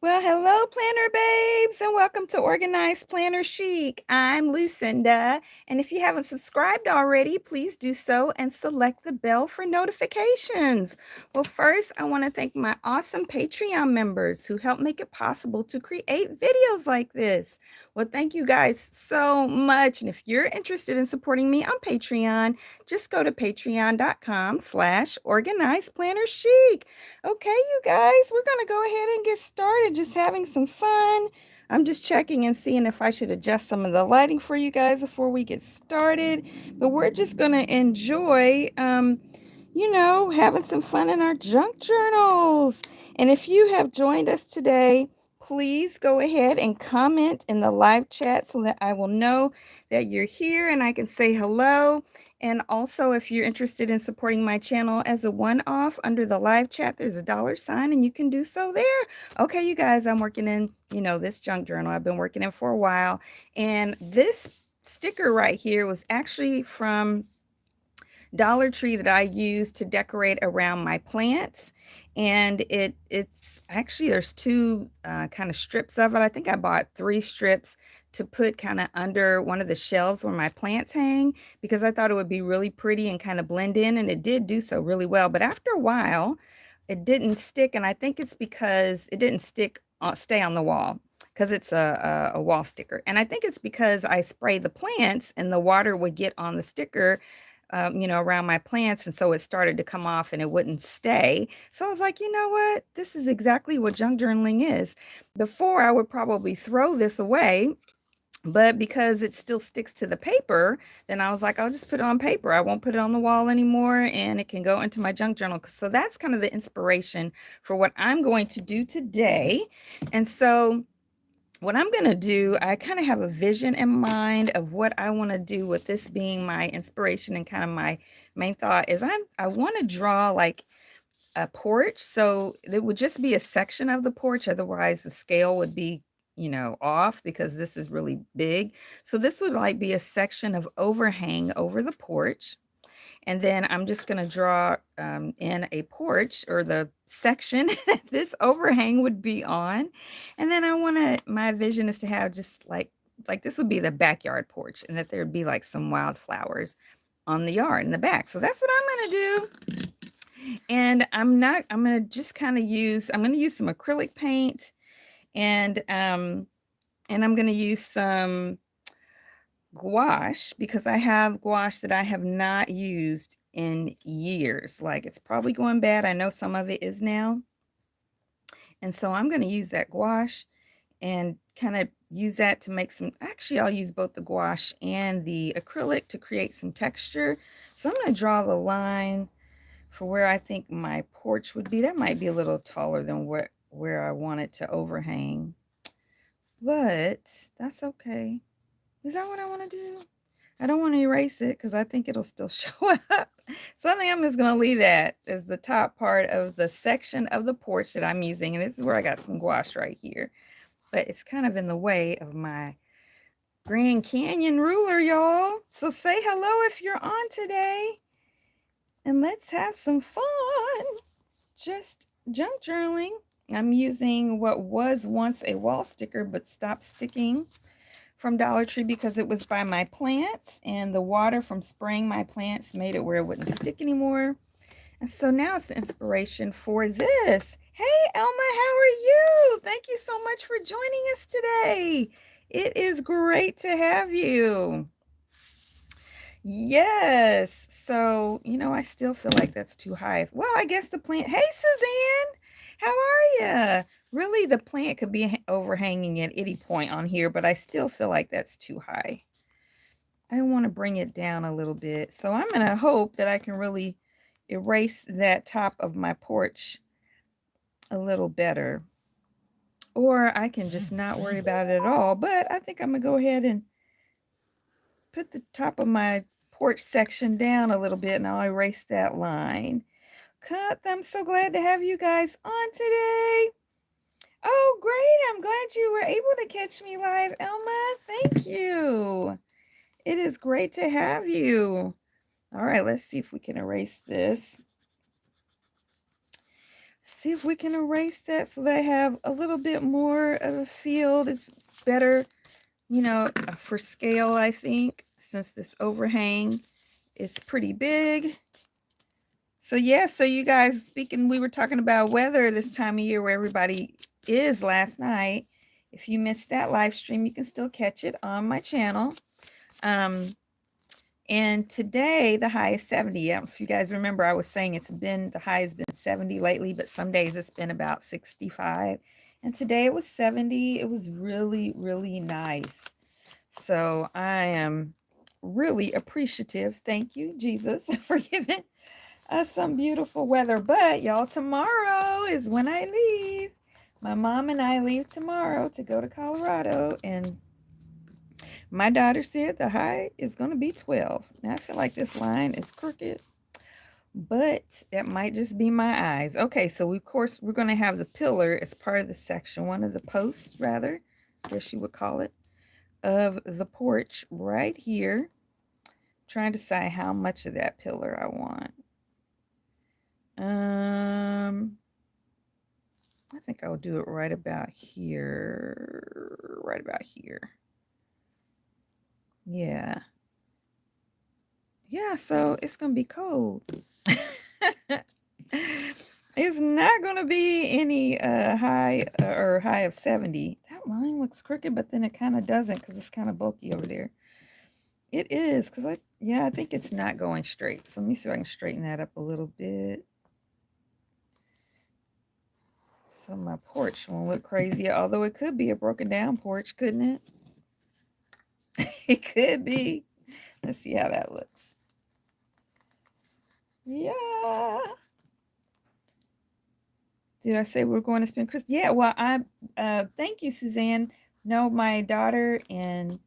Well, hello, planner babes, and welcome to Organized Planner Chic. I'm Lucinda, and if you haven't subscribed already, please do so and select the bell for notifications. Well, first, I want to thank my awesome Patreon members who help make it possible to create videos like this. Well, thank you guys so much. And if you're interested in supporting me on Patreon, just go to patreon.com/organized planner chic. Okay, you guys, we're going to go ahead and get started, just having some fun. I'm just checking and seeing if I should adjust some of the lighting for you guys before we get started. But we're just going to enjoy, having some fun in our junk journals. And if you have joined us today, please go ahead and comment in the live chat so that I will know that you're here and I can say hello. And also, if you're interested in supporting my channel as a one-off, under the live chat, there's a $sign and you can do so there. Okay, you guys, I'm working in, this junk journal. I've been working in for a while. And this sticker right here was actually from Dollar Tree that I use to decorate around my plants. And it's actually, there's two kind of strips of it. I think I bought 3 strips to put kind of under one of the shelves where my plants hang, because I thought it would be really pretty and kind of blend in, and it did do so really well. But after a while, it didn't stick, and I think it's because it didn't stay on the wall, because it's a wall sticker. And I think it's because I sprayed the plants and the water would get on the sticker, around my plants. And so it started to come off and it wouldn't stay. So I was like, you know what? This is exactly what junk journaling is. Before, I would probably throw this away, but because it still sticks to the paper, then I was like, I'll just put it on paper. I won't put it on the wall anymore, and it can go into my junk journal. So that's kind of the inspiration for what I'm going to do today. And so what I'm going to do, I kind of have a vision in mind of what I want to do with this being my inspiration, and kind of my main thought is I want to draw like a porch. So it would just be a section of the porch. Otherwise, the scale would be, off, because this is really big. So this would like be a section of overhang over the porch. And then I'm just going to draw in a porch, or the section this overhang would be on. And then my vision is to have just like this would be the backyard porch, and that there'd be like some wildflowers on the yard in the back. So that's what I'm going to do. And I'm going to just kind of I'm going to use some acrylic paint, and I'm going to use some gouache, because I have gouache that I have not used in years. Like, it's probably going bad. I know some of it is now. And so I'm going to use that gouache and kind of use that to make some, actually, I'll use both the gouache and the acrylic to create some texture. So I'm going to draw the line for where I think my porch would be. That might be a little taller than where I want it to overhang, but that's okay. Is that what I want to do? I don't want to erase it because I think it'll still show up. So I think I'm just going to leave that as the top part of the section of the porch that I'm using. And this is where I got some gouache right here. But it's kind of in the way of my Grand Canyon ruler, y'all. So say hello if you're on today. And let's have some fun. Just junk journaling. I'm using what was once a wall sticker but stopped sticking, from Dollar Tree, because it was by my plants, and the water from spraying my plants made it where it wouldn't stick anymore. And so now it's the inspiration for this. Hey, Elma, how are you? Thank you so much for joining us today. It is great to have you. Yes. So, I still feel like that's too high. Well, I guess the plant. Hey, Suzanne, how are you? Really, the plant could be overhanging at any point on here, but I still feel like that's too high. I want to bring it down a little bit. So I'm going to hope that I can really erase that top of my porch a little better. Or I can just not worry about it at all. But I think I'm going to go ahead and put the top of my porch section down a little bit, and I'll erase that line. I'm so glad to have you guys on today. Oh, great. I'm glad you were able to catch me live, Elma. Thank you. It is great to have you. All right, let's see if we can erase this. See if we can erase that so that I have a little bit more of a field. It's better, for scale, I think, since this overhang is pretty big. So yeah, so you guys, speaking, we were talking about weather this time of year where everybody is last night. If you missed that live stream, you can still catch it on my channel. And today the high is 70. If you guys remember, I was saying the high has been 70 lately, but some days it's been about 65. And today it was 70. It was really, really nice. So I am really appreciative. Thank you, Jesus, for giving us some beautiful weather. But y'all, tomorrow is when I leave. My mom and I leave tomorrow to go to Colorado, and my daughter said the high is going to be 12. Now I feel like this line is crooked, but it might just be my eyes. Okay, so of course we're going to have the pillar as part of the section, one of the posts rather, I guess you would call it, of the porch right here. Trying to decide how much of that pillar I want. I think I'll do it right about here. Right about here. Yeah. Yeah, so it's going to be cold. It's not going to be any high of 70. That line looks crooked, but then it kind of doesn't because it's kind of bulky over there. It is because I think it's not going straight. So let me see if I can straighten that up a little bit. So my porch won't look crazy, although it could be a broken down porch, couldn't it? It could be. Let's see how that looks. Yeah. Did I say we're going to spend Christmas? Yeah, well, thank you, Suzanne. No, my daughter and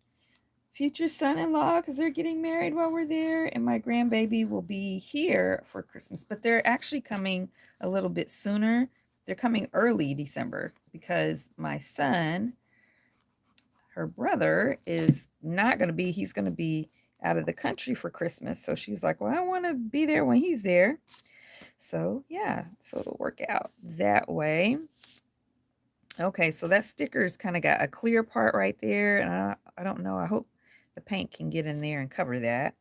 future son-in-law, because they're getting married while we're there, and my grandbaby will be here for Christmas, but they're actually coming a little bit sooner. They're coming early December because my son, her brother, is not going to be, he's going to be out of the country for Christmas. So she was like, well, I want to be there when he's there. So yeah, so it'll work out that way. Okay, so that sticker's kind of got a clear part right there, and I don't know, I hope the paint can get in there and cover that.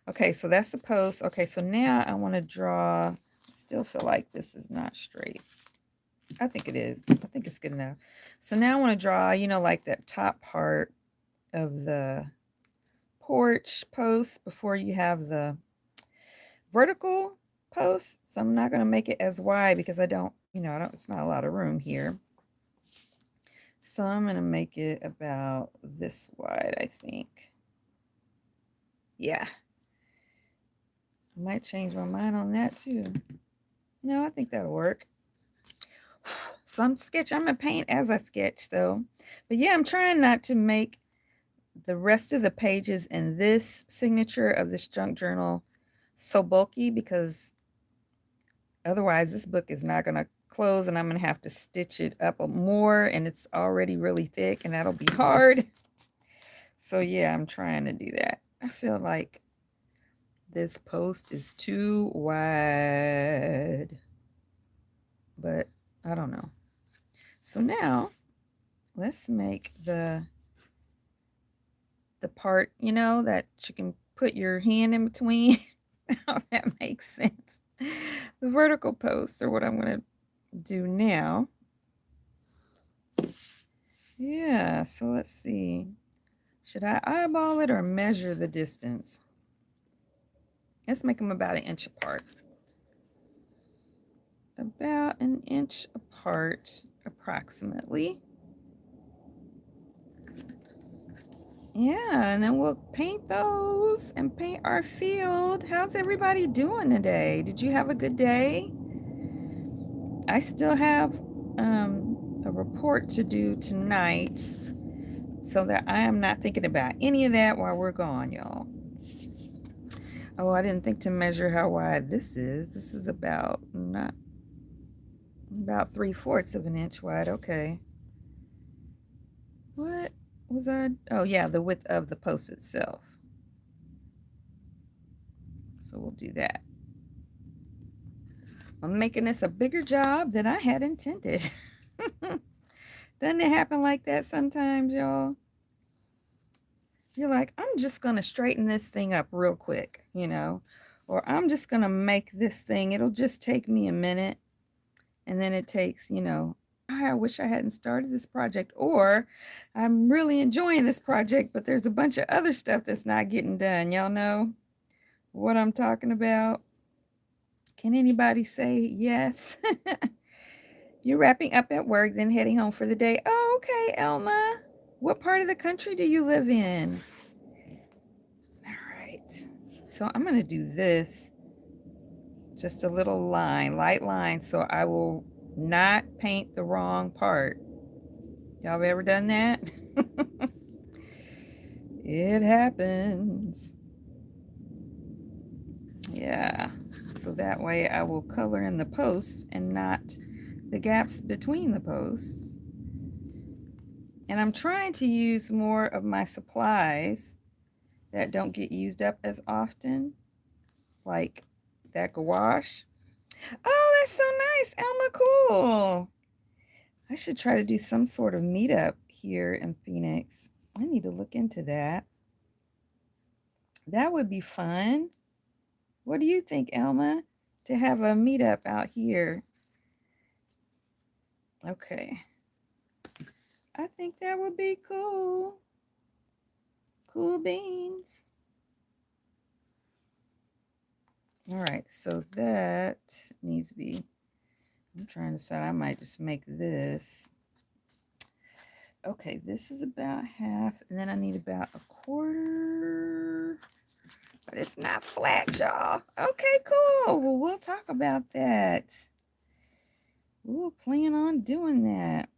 Okay, so that's the post. Okay, so now I want to draw, still feel like this is not straight. I think it is. I think it's good enough. So now I want to draw, like that top part of the porch post before you have the vertical post. So I'm not going to make it as wide because it's not a lot of room here. So I'm going to make it about this wide, I think. Yeah. I might change my mind on that too. No, I think that'll work. So I'm going to paint as I sketch though. But yeah, I'm trying not to make the rest of the pages in this signature of this junk journal so bulky, because otherwise this book is not going to close and I'm going to have to stitch it up more, and it's already really thick and that'll be hard. So yeah, I'm trying to do that. I feel like this post is too wide, but I don't know. So now let's make the part, that you can put your hand in between. How that makes sense. The vertical posts are what I'm going to do now. Yeah, so let's see. Should I eyeball it or measure the distance? Let's make them about 1 inch apart. About 1 inch apart, approximately. Yeah, and then we'll paint those and paint our field. How's everybody doing today? Did you have a good day? I still have a report to do tonight, so that I am not thinking about any of that while we're gone, y'all. Oh, I didn't think to measure how wide this is. This is about 3/4 of an inch wide. Okay. What was I? Oh yeah, the width of the post itself. So we'll do that. I'm making this a bigger job than I had intended. Doesn't it happen like that sometimes, y'all? You're like, I'm just going to straighten this thing up real quick, or I'm just going to make this thing. It'll just take me a minute. And then it takes, I wish I hadn't started this project, or I'm really enjoying this project, but there's a bunch of other stuff that's not getting done. Y'all know what I'm talking about? Can anybody say yes? You're wrapping up at work, then heading home for the day. Oh, okay, Elma. What part of the country do you live in? All right. So I'm going to do this. Just a little line, light line, so I will not paint the wrong part. Y'all have ever done that? It happens. Yeah. So that way I will color in the posts and not the gaps between the posts. And I'm trying to use more of my supplies that don't get used up as often, like that gouache. Oh, that's so nice, Elma. Cool. I should try to do some sort of meetup here in Phoenix. I need to look into that. That would be fun. What do you think, Elma? To have a meetup out here. Okay. I think that would be cool. Cool beans. All right, so that needs to be, I'm trying to decide, I might just make this. Okay, this is about half, and then I need about a quarter, but it's not flat, y'all. Okay, cool. Well, we'll talk about that. We'll plan on doing that.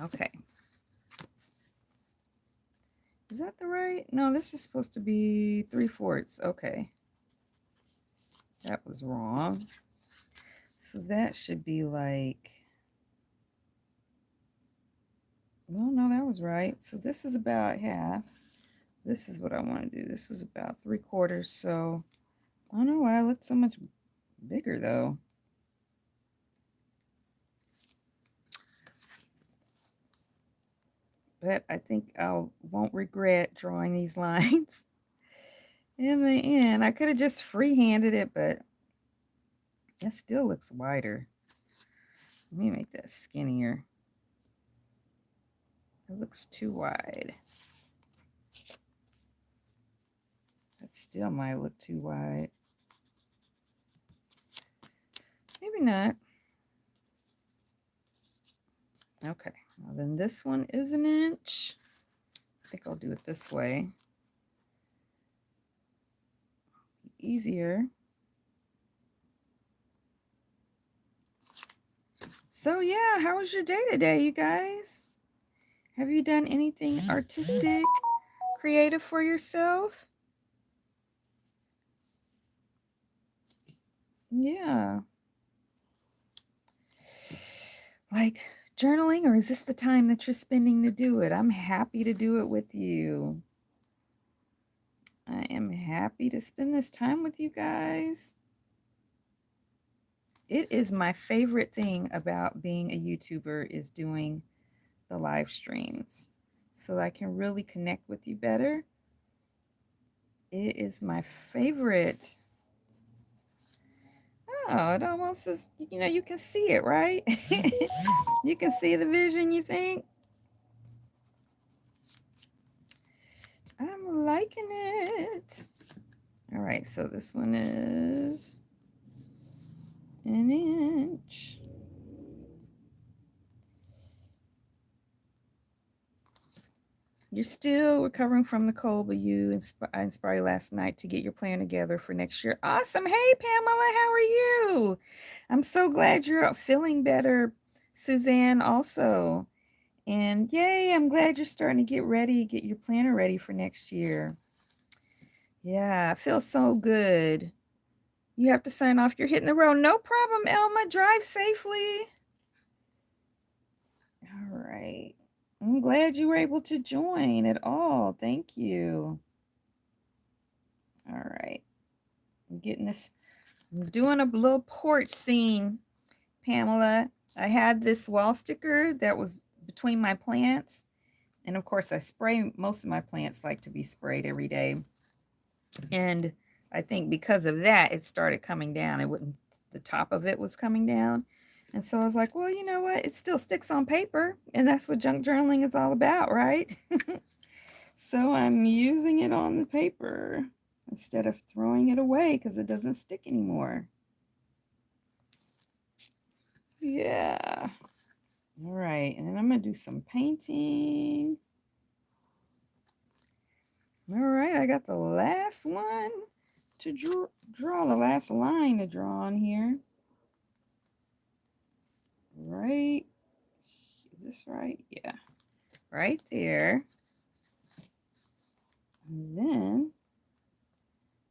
Okay. Is that the right? No, this is supposed to be 3/4. Okay. That was wrong. So that should be like, well, no, that was right. So this is about half. This is what I want to do. This was about 3/4. So I don't know why it looked so much bigger though. But I think I won't regret drawing these lines in the end. I could have just freehanded it, but it still looks wider. Let me make that skinnier. It looks too wide. That still might look too wide. Maybe not. Okay, well then this one is 1 inch. I think I'll do it this way. Easier. So yeah, how was your day today, you guys? Have you done anything artistic, creative for yourself? Yeah. Like journaling, or is this the time that you're spending to do it? I'm happy to do it with you. I am happy to spend this time with you guys. It is my favorite thing about being a YouTuber is doing the live streams so that I can really connect with you better. It is my favorite. Oh, it almost is, you can see it, right? You can see the vision, you think? I'm liking it. All right, so this one is 1 inch. You're still recovering from the cold, but I inspired you last night to get your plan together for next year. Awesome. Hey, Pamela, how are you? I'm so glad you're feeling better, Suzanne, also. And yay, I'm glad you're starting to get ready, get your planner ready for next year. Yeah, it feels so good. You have to sign off. You're hitting the road. No problem, Elma. Drive safely. All right. I'm glad you were able to join at all. Thank you. All right. I'm getting this I'm doing a little porch scene, Pamela. I had this wall sticker that was between my plants. And of course, I spray most of my plants like to be sprayed every day. And I think because of that, it started coming down. It wouldn't, the top of it was coming down. And so I was like, well, you know what? It still sticks on paper. And that's what junk journaling is all about, right? So I'm using it on the paper instead of throwing it away because it doesn't stick anymore. Yeah. All right. And then I'm going to do some painting. All right. I got the last one to draw the last line to draw on here. Right. Is this right? Yeah. Right there. And then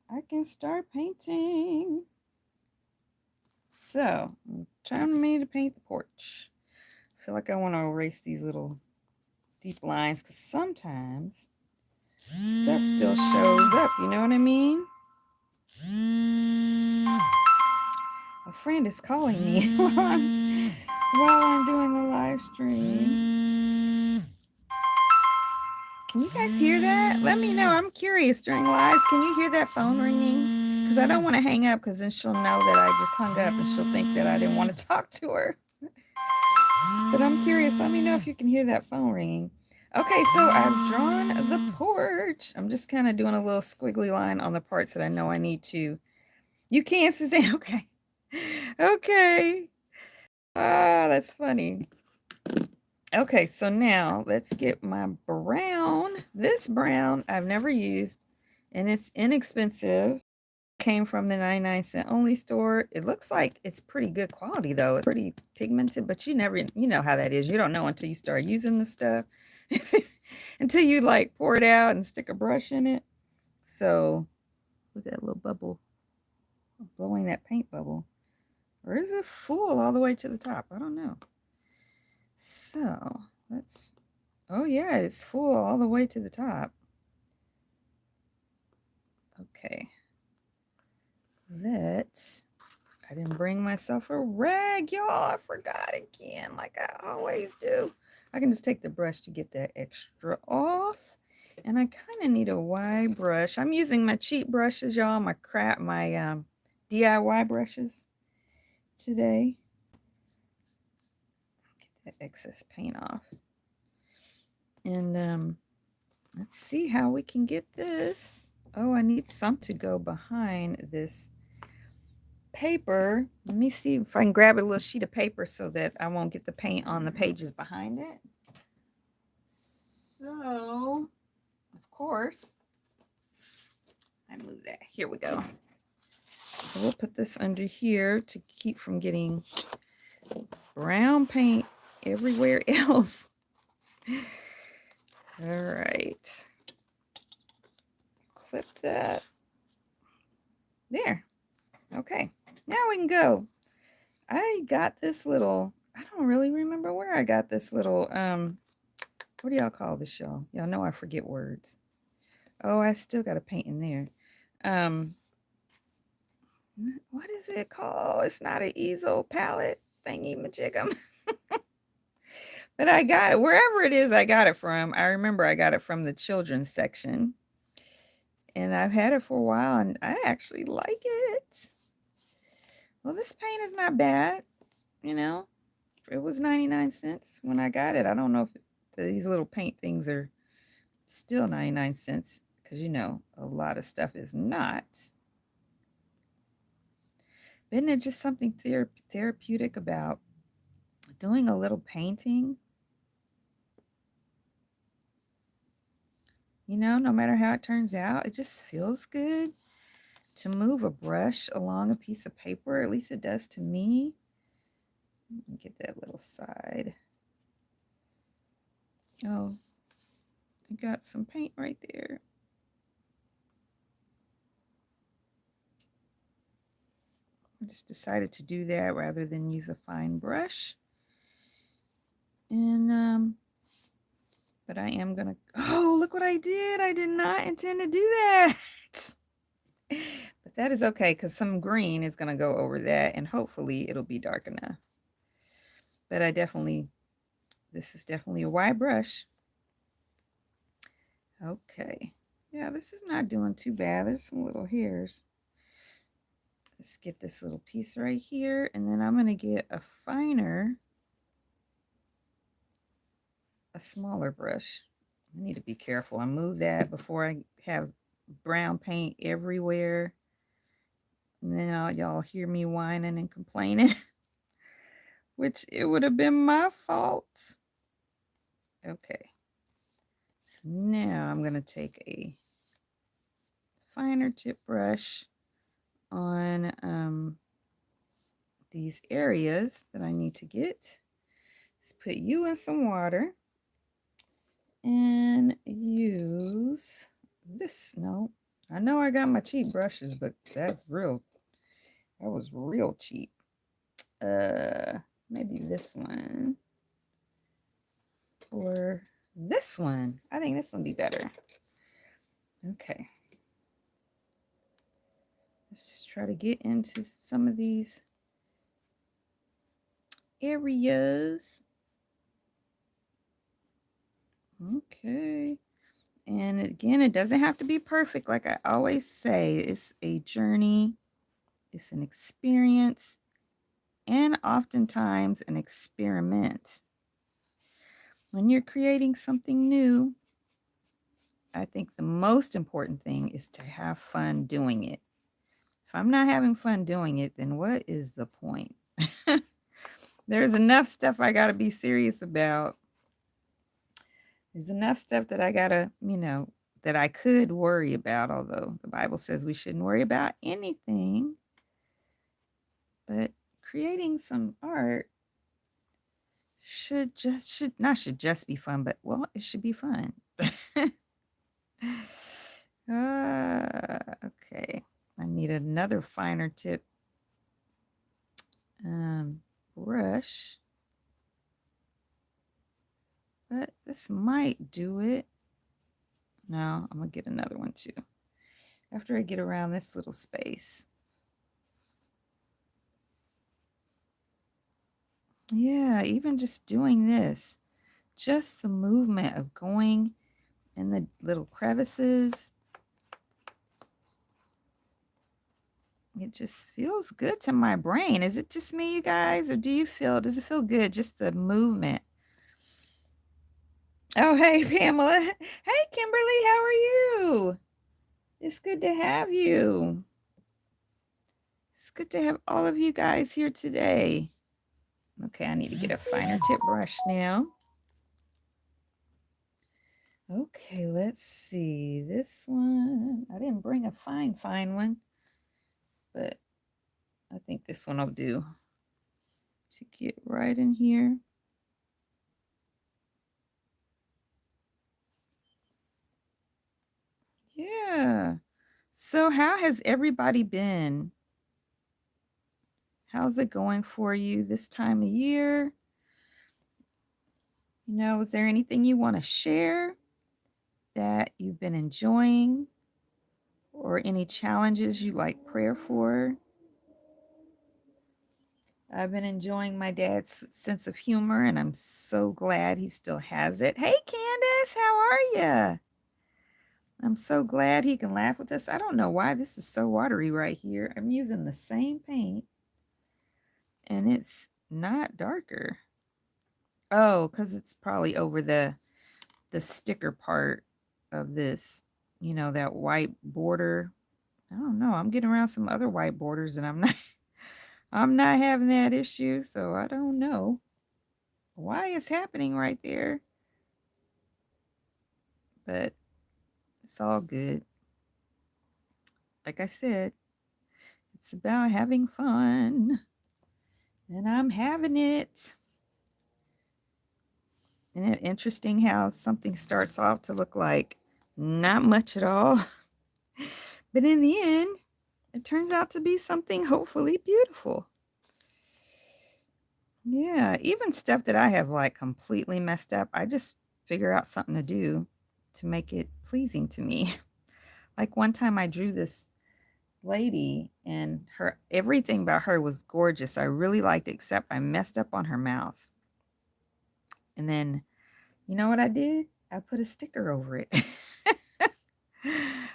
I can start painting. So, time for me to paint the porch. I feel like I want to erase these little deep lines because sometimes stuff still shows up. You know what I mean? A friend is calling me while I'm doing the live stream. Can you guys hear that? Let me know. I'm curious during lives. Can you hear that phone ringing? Because I don't want to hang up because then she'll know that I just hung up and she'll think that I didn't want to talk to her. But I'm curious. Let me know if you can hear that phone ringing. Okay, so I've drawn the porch. I'm just kind of doing a little squiggly line on the parts that I know I need to. You can't, Suzanne? Okay. Okay. Ah, that's funny. Okay, so now let's get my brown. This brown I've never used, and it's inexpensive. Came from the 99-cent only store. It looks like it's pretty good quality though. It's pretty pigmented, but you know how that is. You don't know until you start using the stuff. Until you like pour it out and stick a brush in it. So look at that little bubble blowing that paint bubble. Or is it full all the way to the top? I don't know. So let's, oh yeah, it's full all the way to the top. Okay. I didn't bring myself a rag, y'all. I forgot again, like I always do. I can just take the brush to get that extra off. And I kind of need a wide brush. I'm using my cheap brushes, y'all, my DIY brushes today. Get that excess paint off. And let's see how we can get this. Oh, I need some to go behind this paper. Let me see if I can grab a little sheet of paper so that I won't get the paint on the pages behind it. So, of course, I move that. Here we go. So we'll put this under here to keep from getting brown paint everywhere else. All right. Clip that. There. Okay. Now we can go. I got this little, I don't really remember where I got this little, what do y'all call this, y'all? Y'all know I forget words. Oh, I still got to paint in there. What is it called? It's not an easel palette thingy majigum. But I got it wherever it is I got it from. I remember I got it from the children's section. And I've had it for a while and I actually like it. Well, this paint is not bad, you know. It was 99 cents when I got it. I don't know if these little paint things are still 99 cents because, you know, a lot of stuff is not. Isn't it just something therapeutic about doing a little painting? You know, no matter how it turns out, it just feels good to move a brush along a piece of paper. At least it does to me. Get that little side. Oh, I got some paint right there. I just decided to do that rather than use a fine brush. And, but I am gonna, oh, look what I did. I did not intend to do that. But But that is okay because some green is going to go over that and hopefully it'll be dark enough. But this is definitely a white brush. Okay. Yeah, this is not doing too bad. There's some little hairs. Let's get this little piece right here, and then I'm going to get a smaller brush. I need to be careful. I move that before I have brown paint everywhere. And then y'all hear me whining and complaining, which it would have been my fault. Okay. So now I'm going to take a finer tip brush on these areas that I need to get. Let's put you in some water and use this. No, I know I got my cheap brushes, but that was real cheap. Maybe this one or this one. I think this one be better. Okay. Let's try to get into some of these areas. Okay. And again, it doesn't have to be perfect. Like I always say, it's a journey. It's an experience. And oftentimes an experiment. When you're creating something new, I think the most important thing is to have fun doing it. If I'm not having fun doing it, then what is the point? There's enough stuff I got to be serious about. There's enough stuff that I got to, that I could worry about, although the Bible says we shouldn't worry about anything. But creating some art should just be fun, but well, it should be fun. Okay. I need another finer tip brush. But this might do it. No, I'm going to get another one too. After I get around this little space. Yeah, even just doing this. Just the movement of going in the little crevices. It just feels good to my brain. Is it just me, you guys? Or does it feel good? Just the movement. Oh, hey, Pamela. Hey, Kimberly, how are you? It's good to have you. It's good to have all of you guys here today. Okay, I need to get a finer tip brush now. Okay, let's see. This one, I didn't bring a fine one, but I think this one will do to get right in here. Yeah. So how has everybody been? How's it going for you this time of year? Is there anything you want to share that you've been enjoying or any challenges you'd like prayer for? I've been enjoying my dad's sense of humor, and I'm so glad he still has it. Hey, Candace, how are you? I'm so glad he can laugh with us. I don't know why this is so watery right here. I'm using the same paint, and it's not darker. Oh, because it's probably over the sticker part of this, that white border. I don't know. I'm getting around some other white borders, and I'm not having that issue, so I don't know why it's happening right there. But it's all good. Like I said, it's about having fun. And I'm having it. Isn't it interesting how something starts off to look like not much at all? But in the end, it turns out to be something hopefully beautiful. Yeah, even stuff that I have like completely messed up, I just figure out something to do to make it pleasing to me. Like one time I drew this lady, and her everything about her was gorgeous. I really liked it, except I messed up on her mouth. And then, you know what I did? I put a sticker over it.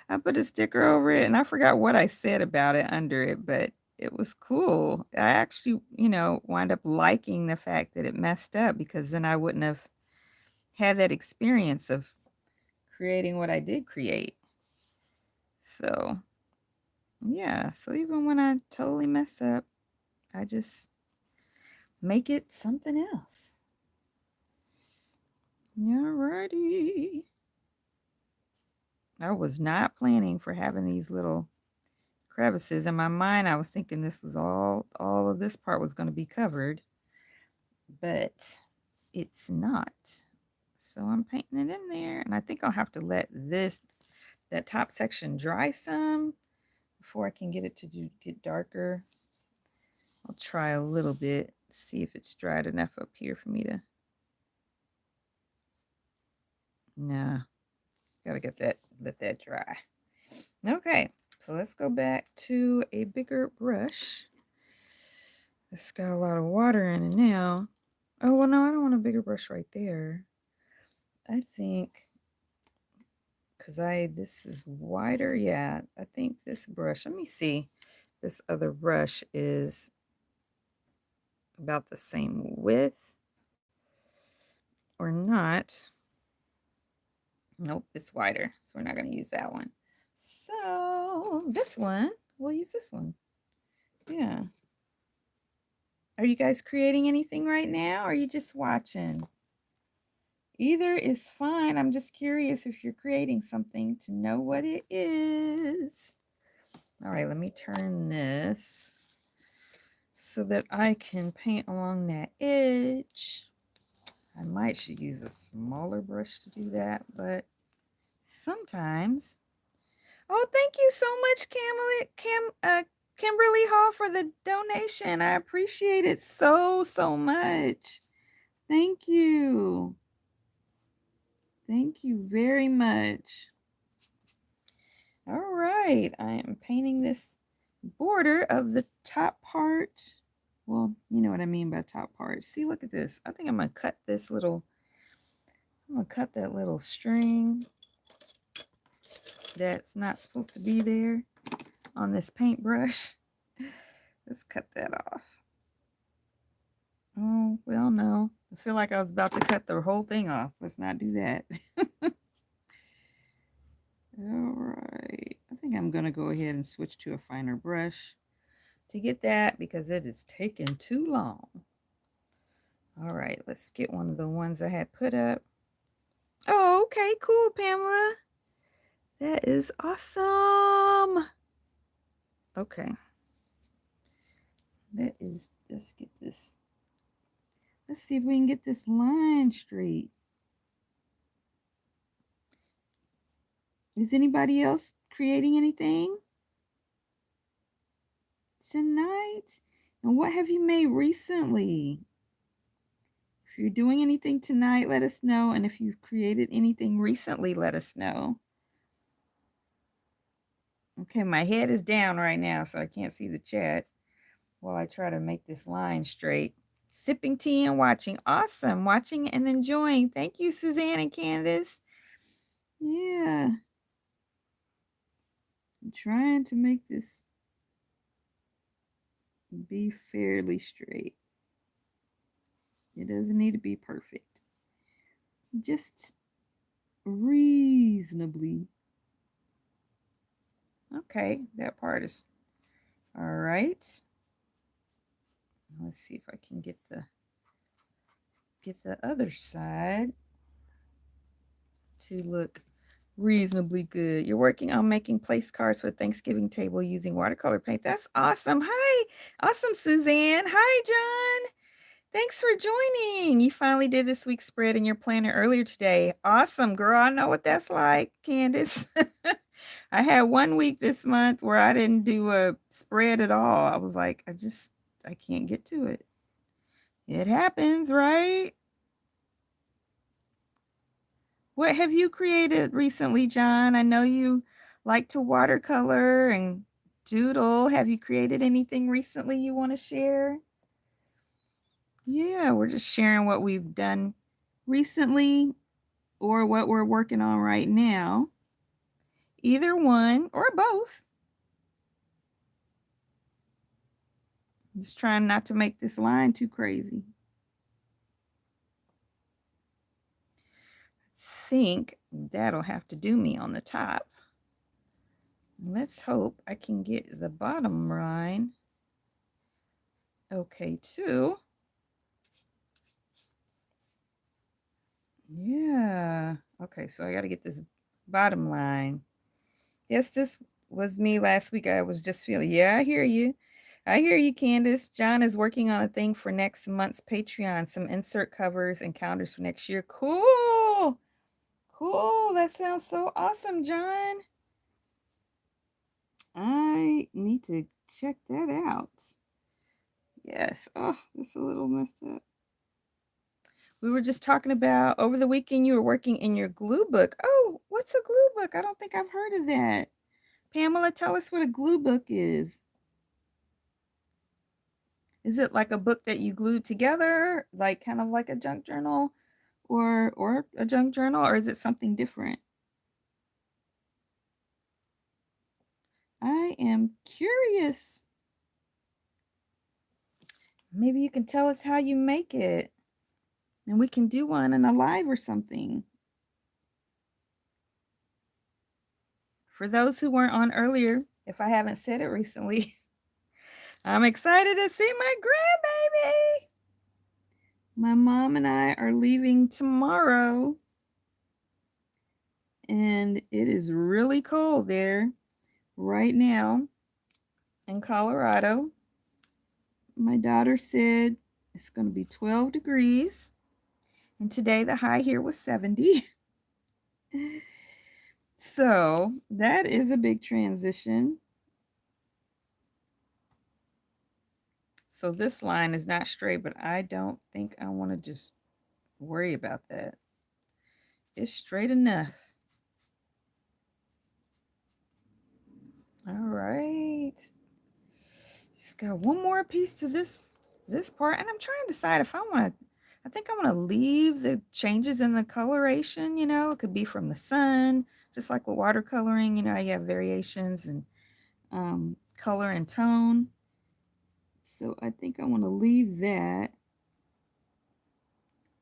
I put a sticker over it, and I forgot what I said about it under it, but it was cool. I actually, wind up liking the fact that it messed up, because then I wouldn't have had that experience of creating what I did create. So, yeah, so even when I totally mess up, I just make it something else. Alrighty. I was not planning for having these little crevices. In my mind, I was thinking this was all of this part was going to be covered, but it's not. So I'm painting it in there, and I think I'll have to let that top section dry some before I can get it to get darker. I'll try a little bit, see if it's dried enough up here for me to. Nah, gotta let that dry. Okay, so let's go back to a bigger brush. It's got a lot of water in it now. Oh, well, no, I don't want a bigger brush right there. I think, because this is wider, yeah, I think this brush, let me see, this other brush is about the same width or not. Nope, it's wider, so we're not going to use that one. So this one, we'll use this one. Yeah. Are you guys creating anything right now, or are you just watching? Either is fine. I'm just curious if you're creating something to know what it is. All right, let me turn this so that I can paint along that edge. I might should use a smaller brush to do that, but sometimes. Oh, thank you so much, Kimberly Hall, for the donation. I appreciate it so much. Thank you. Thank you very much. All right, I am painting this border of the top part. Well, you know what I mean by top part. See, look at this. I think I'm going to cut this little, I'm going to cut that little string that's not supposed to be there on this paintbrush. Let's cut that off. Oh, well, no. I feel like I was about to cut the whole thing off. Let's not do that. All right. I think I'm going to go ahead and switch to a finer brush to get that, because it is taking too long. All right, let's get one of the ones I had put up. Oh, okay, cool, Pamela. That is awesome. Okay. Let's get this. Let's see if we can get this line straight. Is anybody else creating anything tonight? And what have you made recently? If you're doing anything tonight, let us know. And if you've created anything recently, let us know. Okay, my head is down right now, so I can't see the chat while I try to make this line straight. Sipping tea and watching. Awesome. Watching and enjoying. Thank you, Suzanne and Candace. Yeah. I'm trying to make this be fairly straight. It doesn't need to be perfect. Just reasonably. Okay, that part is all right. Let's see if I can get the other side to look reasonably good. You're working on making place cards for Thanksgiving table using watercolor paint. That's awesome. Hi. Awesome, Suzanne. Hi, John. Thanks for joining. You finally did this week's spread in your planner earlier today. Awesome, girl. I know what that's like, Candace. I had 1 week this month where I didn't do a spread at all. I was like, I can't get to it. It happens, right? What have you created recently, John? I know you like to watercolor and doodle. Have you created anything recently you want to share? Yeah, we're just sharing what we've done recently or what we're working on right now. Either one or both. Just trying not to make this line too crazy. I think that'll have to do me on the top. Let's hope I can get the bottom line okay too. Yeah. Okay, so I got to get this bottom line. Yes, this was me last week. I was just feeling, yeah, I hear you. I hear you, Candace. John is working on a thing for next month's Patreon, some insert covers and counters for next year. Cool. Cool. That sounds so awesome, John. I need to check that out. Yes. Oh, that's a little messed up. We were just talking about over the weekend you were working in your glue book. Oh, what's a glue book? I don't think I've heard of that. Pamela, tell us what a glue book is. Is it like a book that you glued together, like kind of like a junk journal or a junk journal, or is it something different? I am curious. Maybe you can tell us how you make it and we can do one in a live or something. For those who weren't on earlier, if I haven't said it recently, I'm excited to see my grandbaby. My mom and I are leaving tomorrow, and it is really cold there right now in Colorado. My daughter said it's going to be 12 degrees, and today the high here was 70. So that is a big transition. So this line is not straight, but I don't think I want to just worry about that. It's straight enough. All right. Just got one more piece to this part, and I'm trying to decide if I want to. I think I want to leave the changes in the coloration. It could be from the sun, just like with watercoloring. You have variations in color and tone. So I think I want to leave that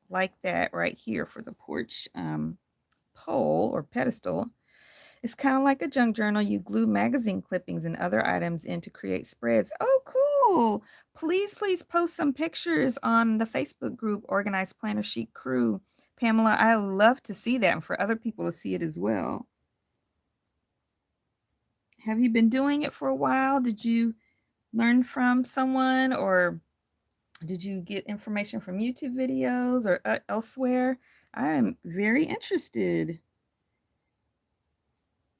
like that right here for the porch pole or pedestal. It's kind of like a junk journal. You glue magazine clippings and other items in to create spreads. Oh, cool. Please post some pictures on the Facebook group, Organized Planner Chic Crew. Pamela, I love to see that and for other people to see it as well. Have you been doing it for a while? Did you learn from someone, or did you get information from YouTube videos or elsewhere? I am very interested.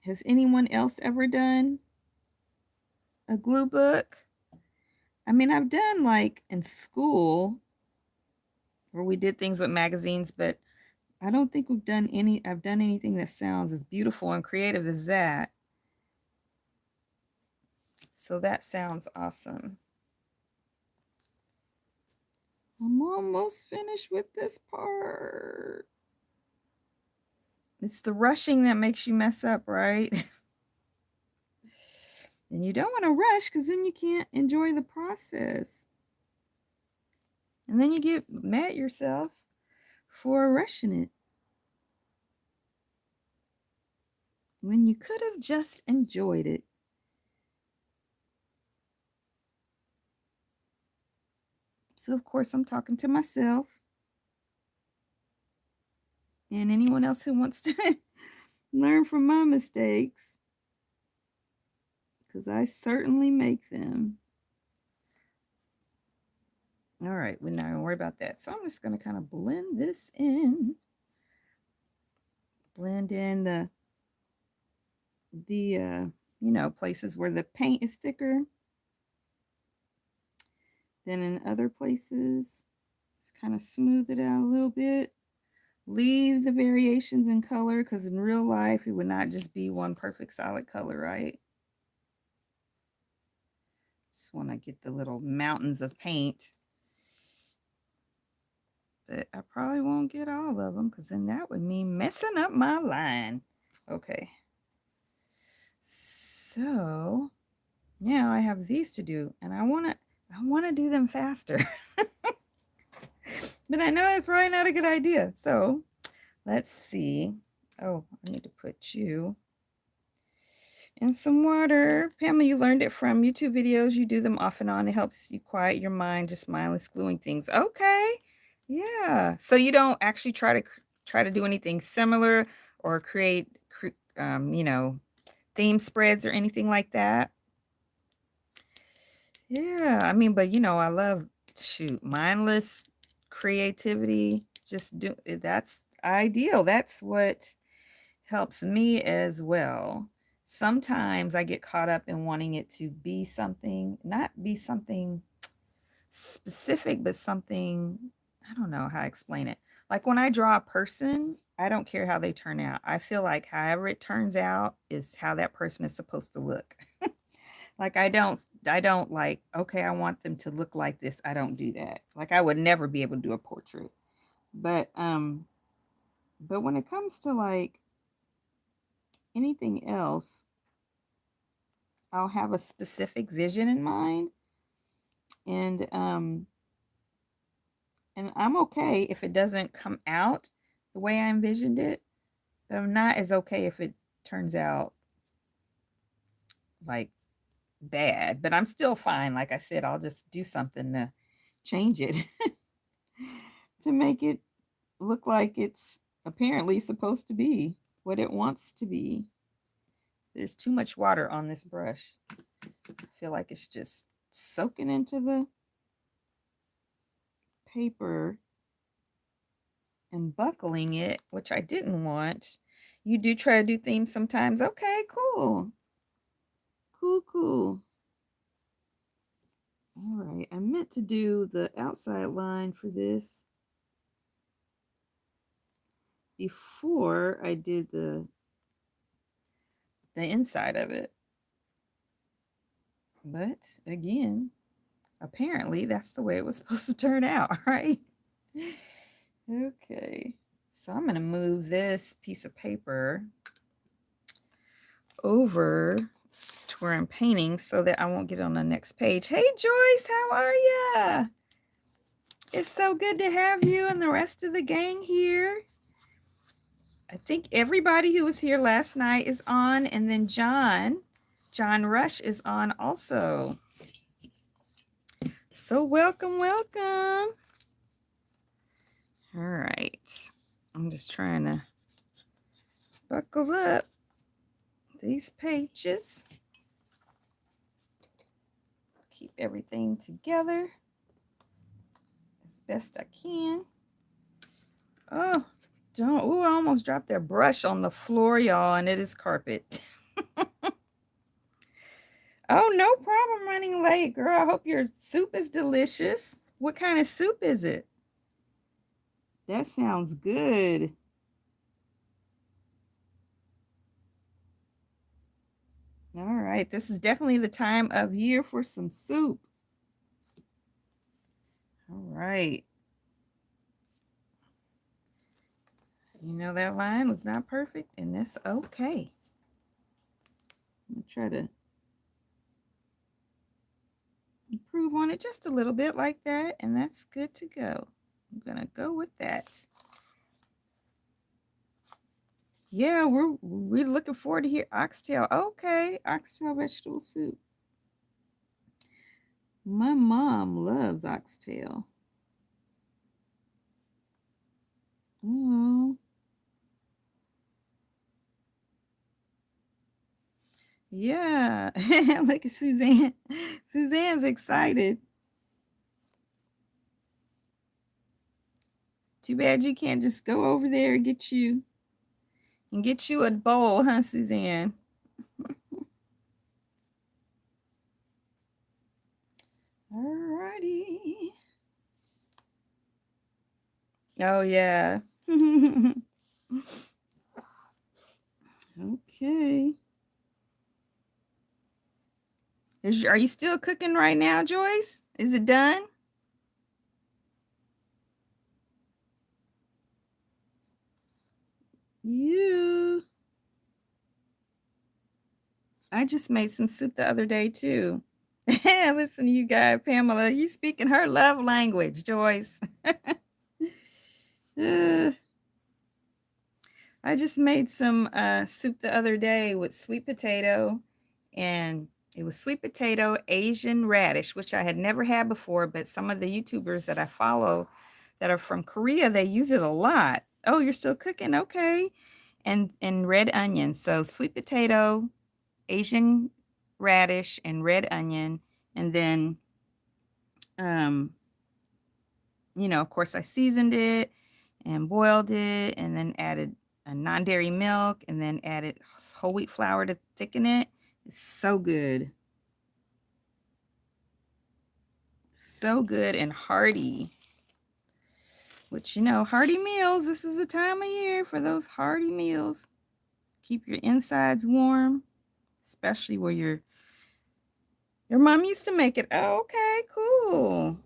Has anyone else ever done a glue book? I mean, I've done like in school where we did things with magazines, but I don't think I've done anything that sounds as beautiful and creative as that. So that sounds awesome. I'm almost finished with this part. It's the rushing that makes you mess up, right? And you don't want to rush because then you can't enjoy the process. And then you get mad at yourself for rushing it when you could have just enjoyed it. So, of course, I'm talking to myself and anyone else who wants to learn from my mistakes, because I certainly make them. All right, we're not going to worry about that. So I'm just going to kind of blend this in. Blend in the places where the paint is thicker than in other places. Just kind of smooth it out a little bit. Leave the variations in color, because in real life, it would not just be one perfect solid color, right? Just want to get the little mountains of paint. But I probably won't get all of them because then that would mean messing up my line. Okay. So now I have these to do, and I wanna do them faster. But I know it's probably not a good idea. So let's see. Oh, I need to put you in some water. Pamela, you learned it from YouTube videos. You do them off and on. It helps you quiet your mind, just mindless gluing things. Okay. Yeah. So you don't actually try to do anything similar or create you know, theme spreads or anything like that. Yeah, I mean, but you know, I love mindless creativity. Just do that's ideal. That's what helps me as well. Sometimes I get caught up in wanting it to be something, not be something specific, but something, I don't know how to explain it. Like when I draw a person, I don't care how they turn out. I feel like however it turns out is how that person is supposed to look. Like I don't like, okay, I want them to look like this. I don't do that. Like I would never be able to do a portrait. But when it comes to like anything else, I'll have a specific vision in mind, and I'm okay if it doesn't come out the way I envisioned it, but I'm not as okay if it turns out like bad, but I'm still fine. Like I said, I'll just do something to change it to make it look like it's apparently supposed to be what it wants to be. There's too much water on this brush. I feel like it's just soaking into the paper and buckling it, which I didn't want. You do try to do themes sometimes. Okay, cool. Cool. All right, I meant to do the outside line for this before I did the inside of it. But again, apparently that's the way it was supposed to turn out, right? Okay, so I'm going to move this piece of paper over to where I'm painting so that I won't get on the next page. Hey Joyce, how are ya? It's so good to have you and the rest of the gang here. I think everybody who was here last night is on, and then John Rush is on also. So welcome. All right. I'm just trying to buckle up these pages. Keep everything together as best I can. Oh, don't. Oh, I almost dropped that brush on the floor, y'all, and it is carpet. Oh, no problem running late, girl. I hope your soup is delicious. What kind of soup is it? That sounds good. All right, this is definitely the time of year for some soup. All right. You know, that line was not perfect, and that's okay. I'm gonna try to improve on it just a little bit like that, and that's good to go. I'm gonna go with that. Yeah, we're looking forward to hear oxtail. Okay, oxtail vegetable soup. My mom loves oxtail. Oh, yeah. Look at Suzanne. Suzanne's excited. Too bad you can't just go over there and get you a bowl, huh, Suzanne? Alrighty. Oh yeah. Okay. Are you still cooking right now, Joyce? Is it done? You. I just made some soup the other day too. Listen to you guys, Pamela. You speaking her love language, Joyce. Uh, I just made some soup the other day with sweet potato, and it was sweet potato Asian radish, which I had never had before, but some of the YouTubers that I follow that are from Korea, they use it a lot. Oh, you're still cooking? Okay. And red onion. So sweet potato, Asian radish, and red onion, and then um of course I seasoned it and boiled it and then added a non-dairy milk and then added whole wheat flour to thicken it. It's so good. So good and hearty. Which, hearty meals, this is the time of year for those hearty meals. Keep your insides warm, especially where your mom used to make it. Oh, okay, cool.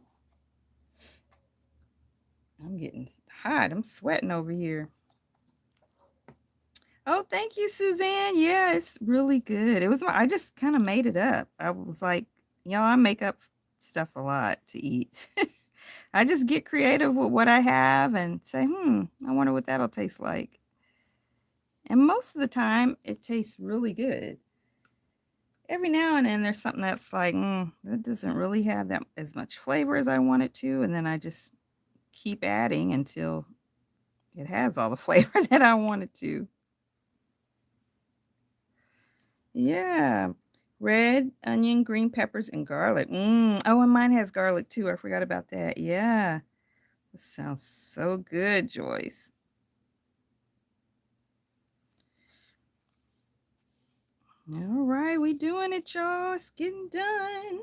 I'm getting hot. I'm sweating over here. Oh, thank you, Suzanne. Yeah, it's really good. I just kind of made it up. I was like, I make up stuff a lot to eat. I just get creative with what I have and say, I wonder what that'll taste like. And most of the time, it tastes really good. Every now and then, there's something that's like, that doesn't really have that as much flavor as I want it to. And then I just keep adding until it has all the flavor that I want it to. Yeah. Red onion, green peppers, and garlic. Oh, and mine has garlic too. I forgot about that. Yeah. This sounds so good, Joyce. All right, we doing it, y'all. It's getting done.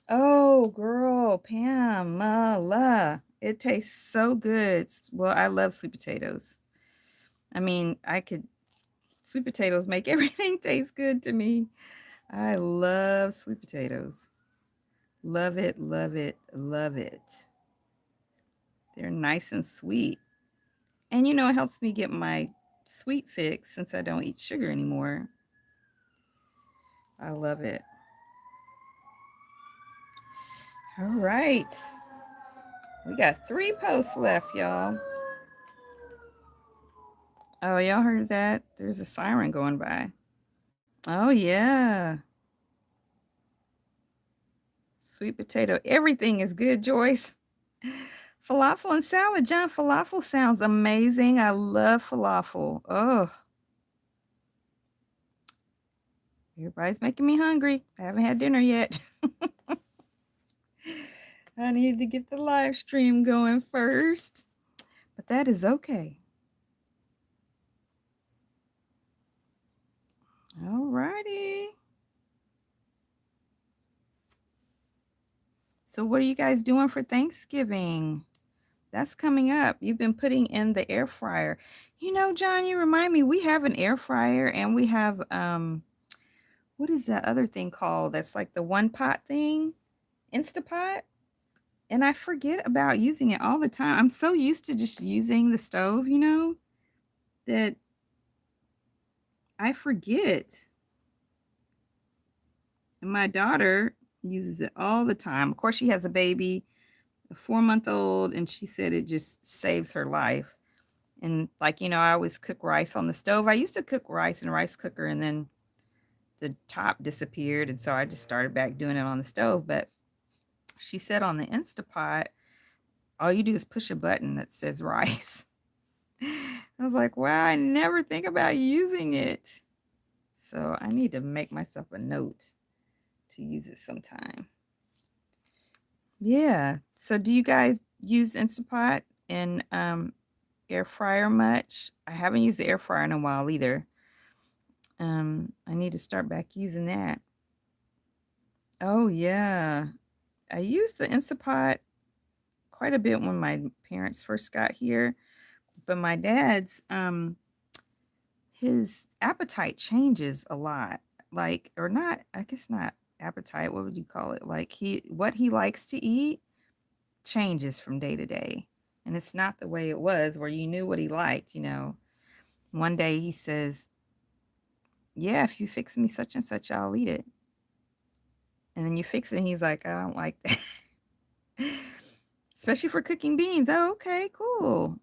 Oh, girl, Pamela. It tastes so good. Well, I love sweet potatoes. I mean, sweet potatoes make everything taste good to me. I love sweet potatoes. Love it, love it, love it. They're nice and sweet. And it helps me get my sweet fix since I don't eat sugar anymore. I love it. All right. We got 3 posts left, y'all. Oh, y'all heard that? There's a siren going by. Oh, yeah. Sweet potato. Everything is good, Joyce. Falafel and salad. John, falafel sounds amazing. I love falafel. Oh, everybody's making me hungry. I haven't had dinner yet. I need to get the live stream going first, but that is okay. All righty. So what are you guys doing for Thanksgiving? That's coming up. You've been putting in the air fryer. John, you remind me, we have an air fryer and we have what is that other thing called? That's like the one pot thing, Instapot. And I forget about using it all the time. I'm so used to just using the stove, that I forget. And my daughter uses it all the time. Of course, she has a baby, a 4-month-old, and she said it just saves her life. And like, I always cook rice on the stove. I used to cook rice in a rice cooker and then the top disappeared. And so I just started back doing it on the stove. But she said on the Instapot, all you do is push a button that says rice. I was like, wow, I never think about using it. So I need to make myself a note to use it sometime. Yeah. So do you guys use Instapot and air fryer much? I haven't used the air fryer in a while either. I need to start back using that. Oh yeah. I used the Instapot quite a bit when my parents first got here, but my dad's his appetite changes a lot. like, or not, I guess not appetite. What would you call it? Like what he likes to eat changes from day to day. And it's not the way it was where you knew what he liked, you know. One day he says, yeah, if you fix me such and such, I'll eat it. And then you fix it and he's like, I don't like that. Especially for cooking beans. Oh, okay, cool.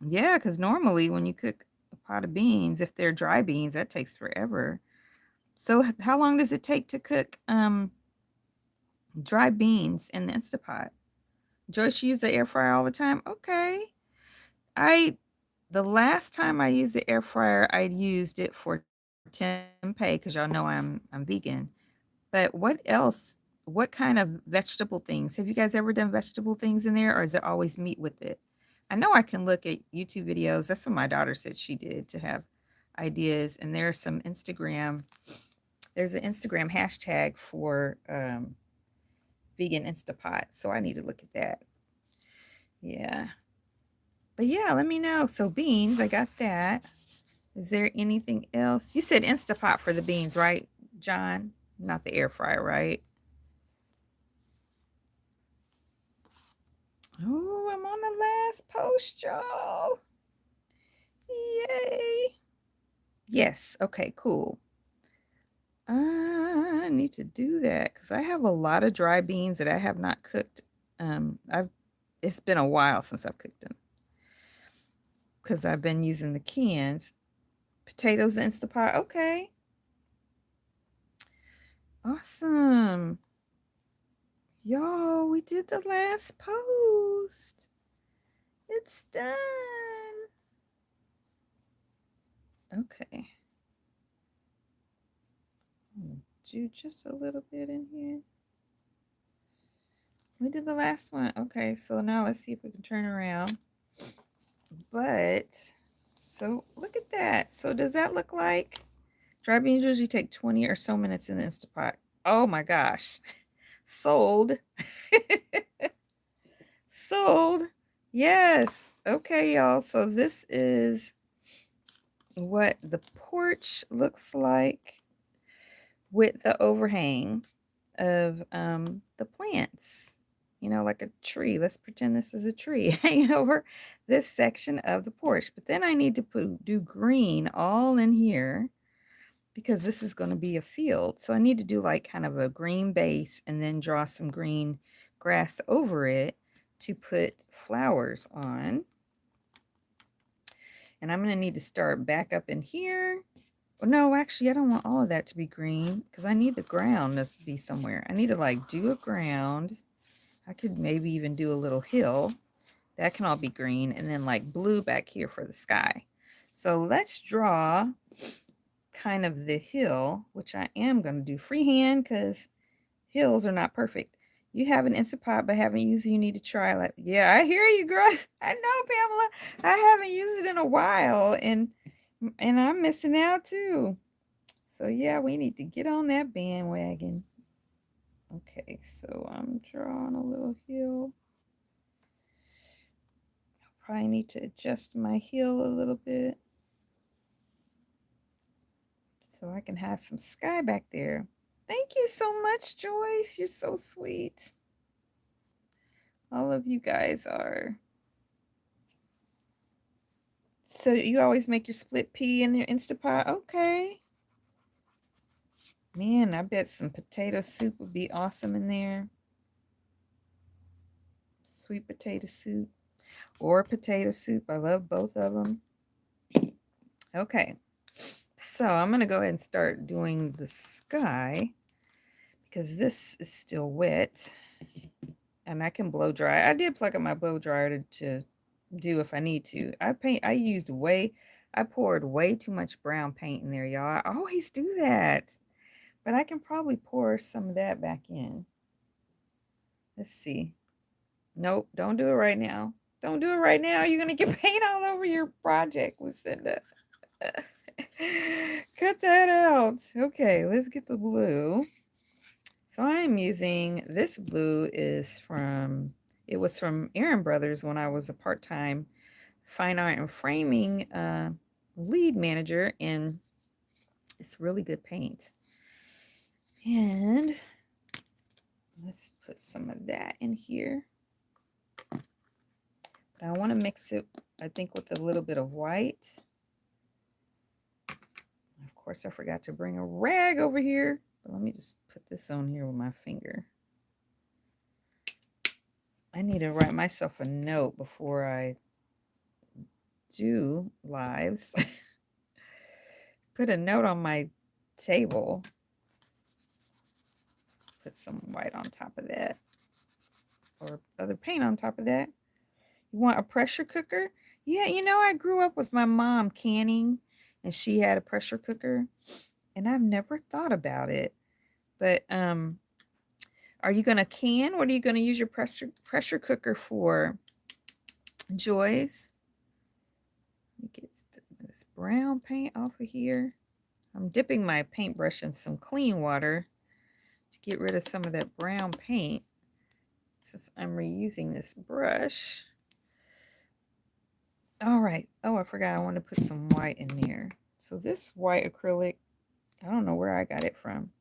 Yeah, because normally when you cook a pot of beans, if they're dry beans, that takes forever. So how long does it take to cook dry beans in the Instapot? Joyce, you use the air fryer all the time? Okay. I the last time I used the air fryer, I used it for tempeh because y'all know I'm vegan. But what else? What kind of vegetable things? Have you guys ever done vegetable things in there, or is it always meat with it? I know I can look at YouTube videos. That's what my daughter said she did to have ideas. And there's some Instagram. There's an Instagram hashtag for vegan Instapot. So I need to look at that. Yeah. But yeah, let me know. So beans, I got that. Is there anything else? You said Instapot for the beans, right, John? Not the air fryer, right? Oh, I'm on the last post, y'all. Yay. Yes. Okay, cool. I need to do that because I have a lot of dry beans that I have not cooked. I've It's been a while since I've cooked them because I've been using the cans. Potatoes Instapot. Okay. Awesome. Y'all, we did the last post. It's done. Okay. Do just a little bit in here. We did the last one. Okay, so now let's see if we can turn around. But, so look at that. So does that look like dry beans usually take 20 or so minutes in the Instapot? Oh my gosh. Sold. Sold. Yes. Okay, y'all. So this is what the porch looks like with the overhang of the plants, you know, like a tree. Let's pretend this is a tree hanging over this section of the porch. But then I need to do green all in here because this is going to be a field. So I need to do like kind of a green base and then draw some green grass over it to put flowers on. And I'm going to need to start back up in here. Well, no, actually, I don't want all of that to be green because I need the ground to be somewhere. I need to like do a ground. I could maybe even do a little hill. That can all be green. And then like blue back here for the sky. So let's draw kind of the hill, which I am going to do freehand because hills are not perfect. You have an Instapot but haven't used it. You need to try. Like, yeah, I hear you, girl. I know, Pamela. I haven't used it in a while, and I'm missing out too. So yeah, we need to get on that bandwagon. Okay, so I'm drawing a little hill. I'll probably need to adjust my hill a little bit so I can have some sky back there. Thank you so much, Joyce. You're so sweet. All of you guys are. So you always make your split pea in your Instapot? Okay. Man, I bet some potato soup would be awesome in there. Sweet potato soup or potato soup. I love both of them. Okay. So I'm going to go ahead and start doing the sky because this is still wet and I can blow dry. I did plug up my blow dryer to do if I need to. I poured way too much brown paint in there, y'all. I always do that. But I can probably pour some of that back in. Let's see. Nope, don't do it right now. Don't do it right now. You're going to get paint all over your project, Lucinda. Cut that out. Okay, let's get the blue. So I am using, this blue is from, it was from Aaron Brothers when I was a part-time fine art and framing lead manager, and It's really good paint. And let's put some of that in here. But I want to mix it, I think, with a little bit of white. Of course, I forgot to bring a rag over here. But let me just put this on here with my finger. I need to write myself a note before I do lives. Put a note on my table. Put some white on top of that. Or other paint on top of that. You want a pressure cooker? Yeah, you know, I grew up with my mom canning, and she had a pressure cooker, and I've never thought about it. But are you gonna can? What are you gonna use your pressure cooker for, Joyce? Let me get this brown paint off of here. I'm dipping my paintbrush in some clean water to get rid of some of that brown paint, since I'm reusing this brush. All right. Oh, I forgot I want to put some white in there. So this white acrylic, I don't know where I got it from.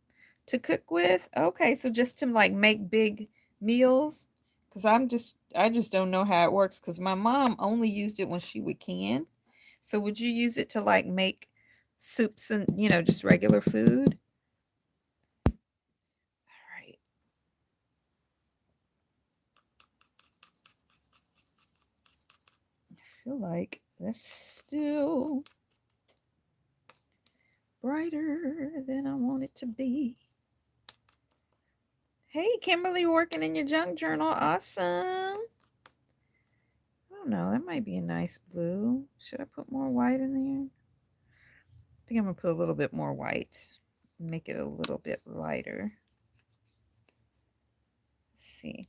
To cook with? Okay, so just to like make big meals, because I just don't know how it works, because my mom only used it when she would can. So would you use it to like make soups and, you know, just regular food? All right. I feel like that's still brighter than I want it to be. Hey, Kimberly, working in your junk journal. Awesome. I don't know. That might be a nice blue. Should I put more white in there? I think I'm going to put a little bit more white. Make it a little bit lighter. Let's see.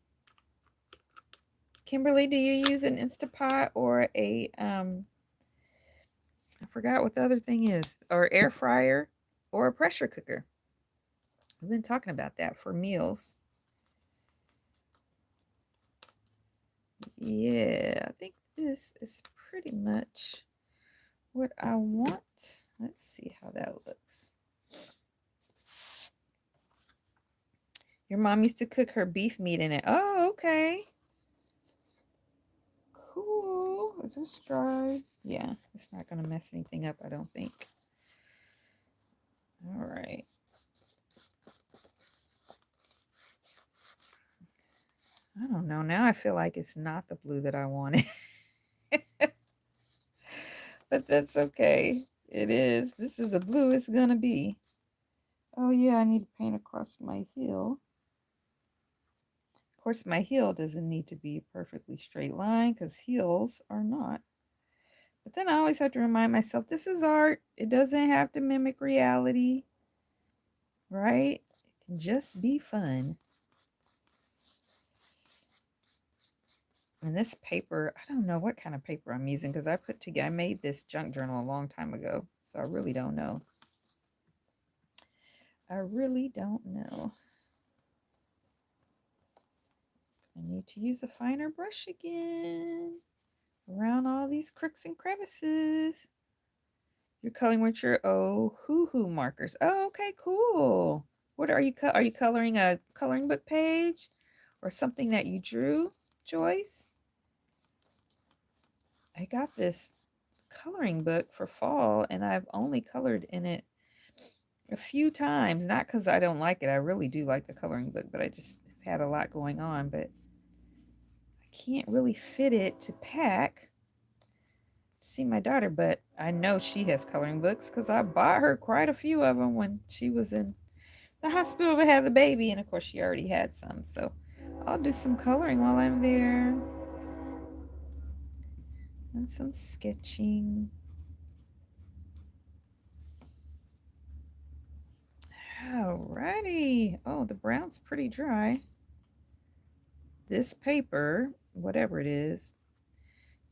Kimberly, do you use an Instapot or a, I forgot what the other thing is, or air fryer or a pressure cooker? We've been talking about that for meals. Yeah, I think this is pretty much what I want. Let's see how that looks. Your mom used to cook her beef meat in it. Oh, okay. Cool. Is this dry? Yeah, it's not going to mess anything up, I don't think. All right. I don't know. Now I feel like it's not the blue that I wanted. But that's okay. It is. This is the blue it's going to be. Oh, yeah, I need to paint across my heel. Of course, my heel doesn't need to be a perfectly straight line because heels are not. But then I always have to remind myself, this is art. It doesn't have to mimic reality, right? It can just be fun. And this paper, I don't know what kind of paper I'm using because I made this junk journal a long time ago. So I really don't know. I really don't know. I need to use a finer brush again around all these crooks and crevices. You're coloring with your Hoo markers. Oh, okay, cool. What are you coloring a coloring book page or something that you drew, Joyce? I got this coloring book for fall and I've only colored in it a few times, not because I don't like it. I really do like the coloring book, but I just had a lot going on, but I can't really fit it to pack to see my daughter, but I know she has coloring books because I bought her quite a few of them when she was in the hospital to have the baby, and of course she already had some, so I'll do some coloring while I'm there and some sketching. Alrighty. Oh, the brown's pretty dry. This paper, whatever it is,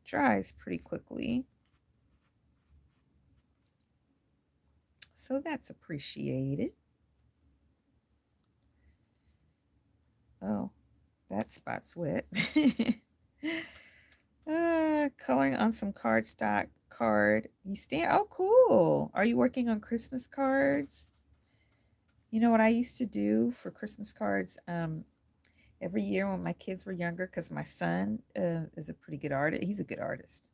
dries pretty quickly, so that's appreciated. Oh, that spot's wet. Coloring on some cardstock card. You stand. Oh, cool. Are you working on Christmas cards? You know what I used to do for Christmas cards? Every year when my kids were younger, because my son is a pretty good artist. He's a good artist.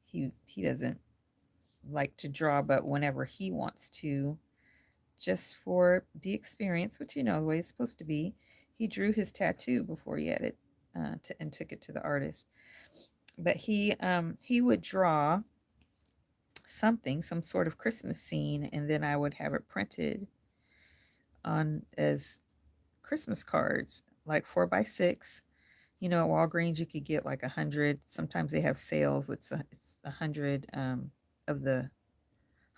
He doesn't like to draw, but whenever he wants to, just for the experience, which you know the way it's supposed to be, he drew his tattoo before he had it and took it to the artist. But he would draw something, some sort of Christmas scene, and then I would have it printed on as Christmas cards, like 4x6. You know, at Walgreens you could get like 100. Sometimes they have sales with it's 100 of the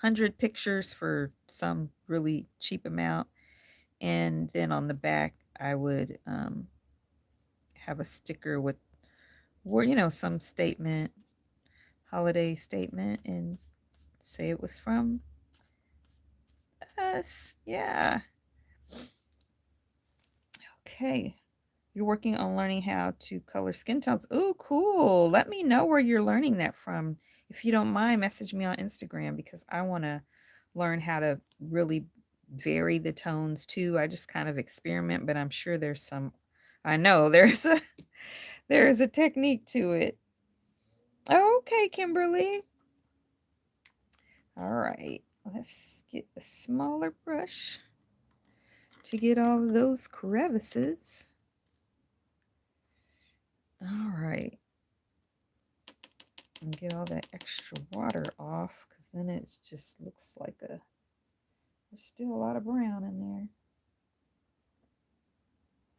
100 pictures for some really cheap amount, and then on the back I would have a sticker with where you know some statement, holiday statement, and say it was from us. Yeah. Okay. You're working on learning how to color skin tones. Oh, cool. Let me know where you're learning that from. If you don't mind, message me on Instagram because I want to learn how to really vary the tones too. I just kind of experiment, but I'm sure there's some I know there's a technique to it. Okay, Kimberly. All right. Let's get a smaller brush to get all of those crevices. All right. And get all that extra water off because then it just looks like there's still a lot of brown in there.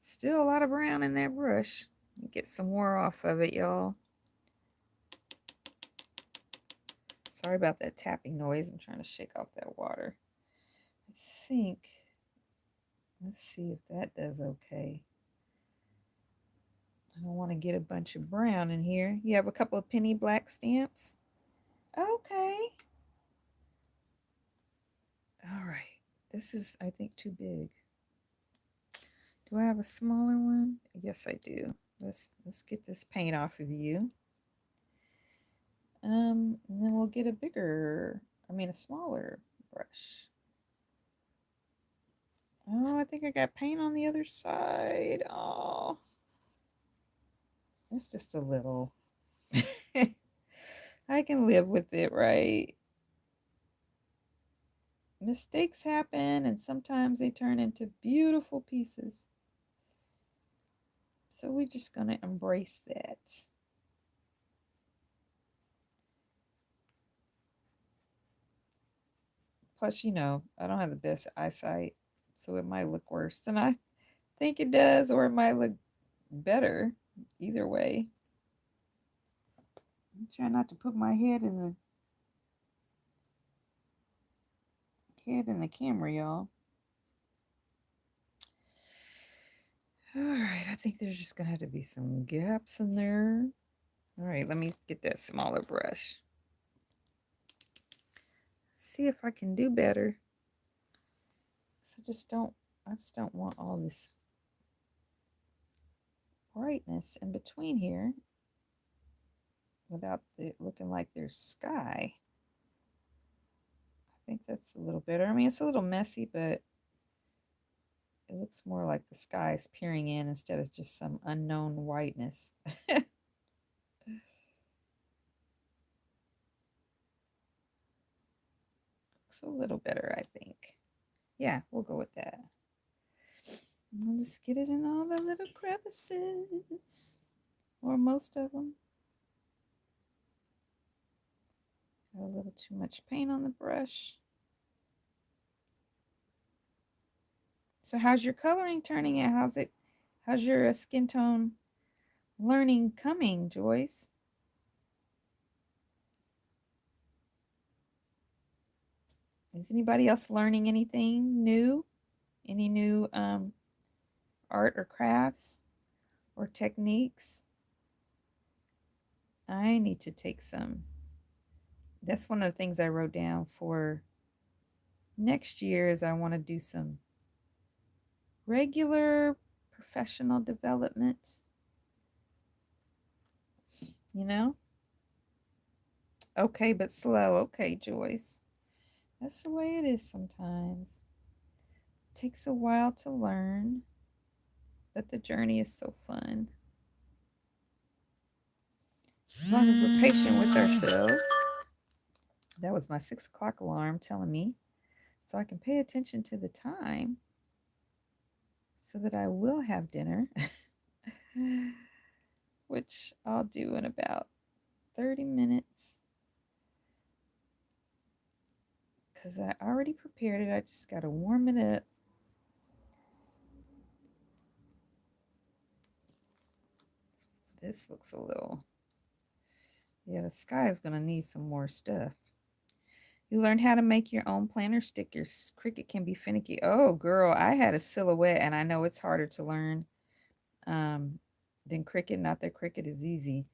Still a lot of brown in that brush. Get some more off of it, y'all. Sorry about that tapping noise. I'm trying to shake off that water. I think, let's see if that does okay. I don't want to get a bunch of brown in here. You have a couple of penny black stamps? Okay. All right. This is, I think, too big. Do I have a smaller one? Yes, I do. Let's get this paint off of you. And then we'll get a smaller brush. Oh, I think I got paint on the other side. Oh, it's just a little. I can live with it, right? Mistakes happen, and sometimes they turn into beautiful pieces. So we're just going to embrace that. Plus, you know, I don't have the best eyesight, so it might look worse than I think it does, or it might look better. Either way. I'm trying not to put my head in the camera, y'all. All right, I think there's just gonna have to be some gaps in there. All right, let me get that smaller brush. See if I can do better. So I just don't want all this brightness in between here without it looking like there's sky. I think that's a little better. I mean, it's a little messy, but it looks more like the sky is peering in instead of just some unknown whiteness. Looks a little better, I think. Yeah, we'll go with that. I'll just get it in all the little crevices, or most of them. Got a little too much paint on the brush. So how's your coloring turning out? How's your skin tone learning coming, Joyce? Is anybody else learning anything new? Any new art or crafts or techniques? I need to take some. That's one of the things I wrote down for next year is I want to do some regular professional development. you know? Okay, but slow. Okay, Joyce. That's the way it is sometimes. It takes a while to learn, but the journey is so fun. As long as we're patient with ourselves. That was my 6 o'clock alarm telling me so I can pay attention to the time so that I will have dinner, which I'll do in about 30 minutes because I already prepared it. I just got to warm it up. This looks a little, yeah, the sky is going to need some more stuff. You learn how to make your own planner stickers. Cricut can be finicky. Oh, girl, I had a silhouette, and I know it's harder to learn than Cricut. Not that Cricut is easy,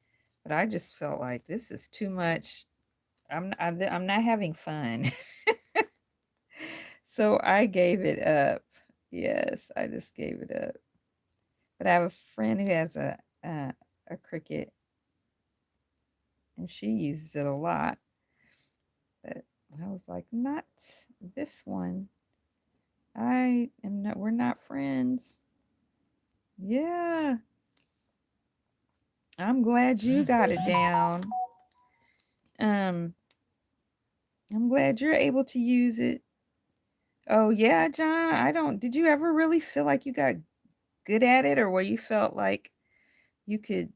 but I just felt like this is too much. I'm not having fun. So I gave it up. Yes, I just gave it up. But I have a friend who has a Cricut, and she uses it a lot. But I was like, not this one. I am not. We're not friends. Yeah, I'm glad you got it down. Um, I'm glad you're able to use it. Oh yeah, John. I don't. Did you ever really feel like you got good at it, or where you felt like you could,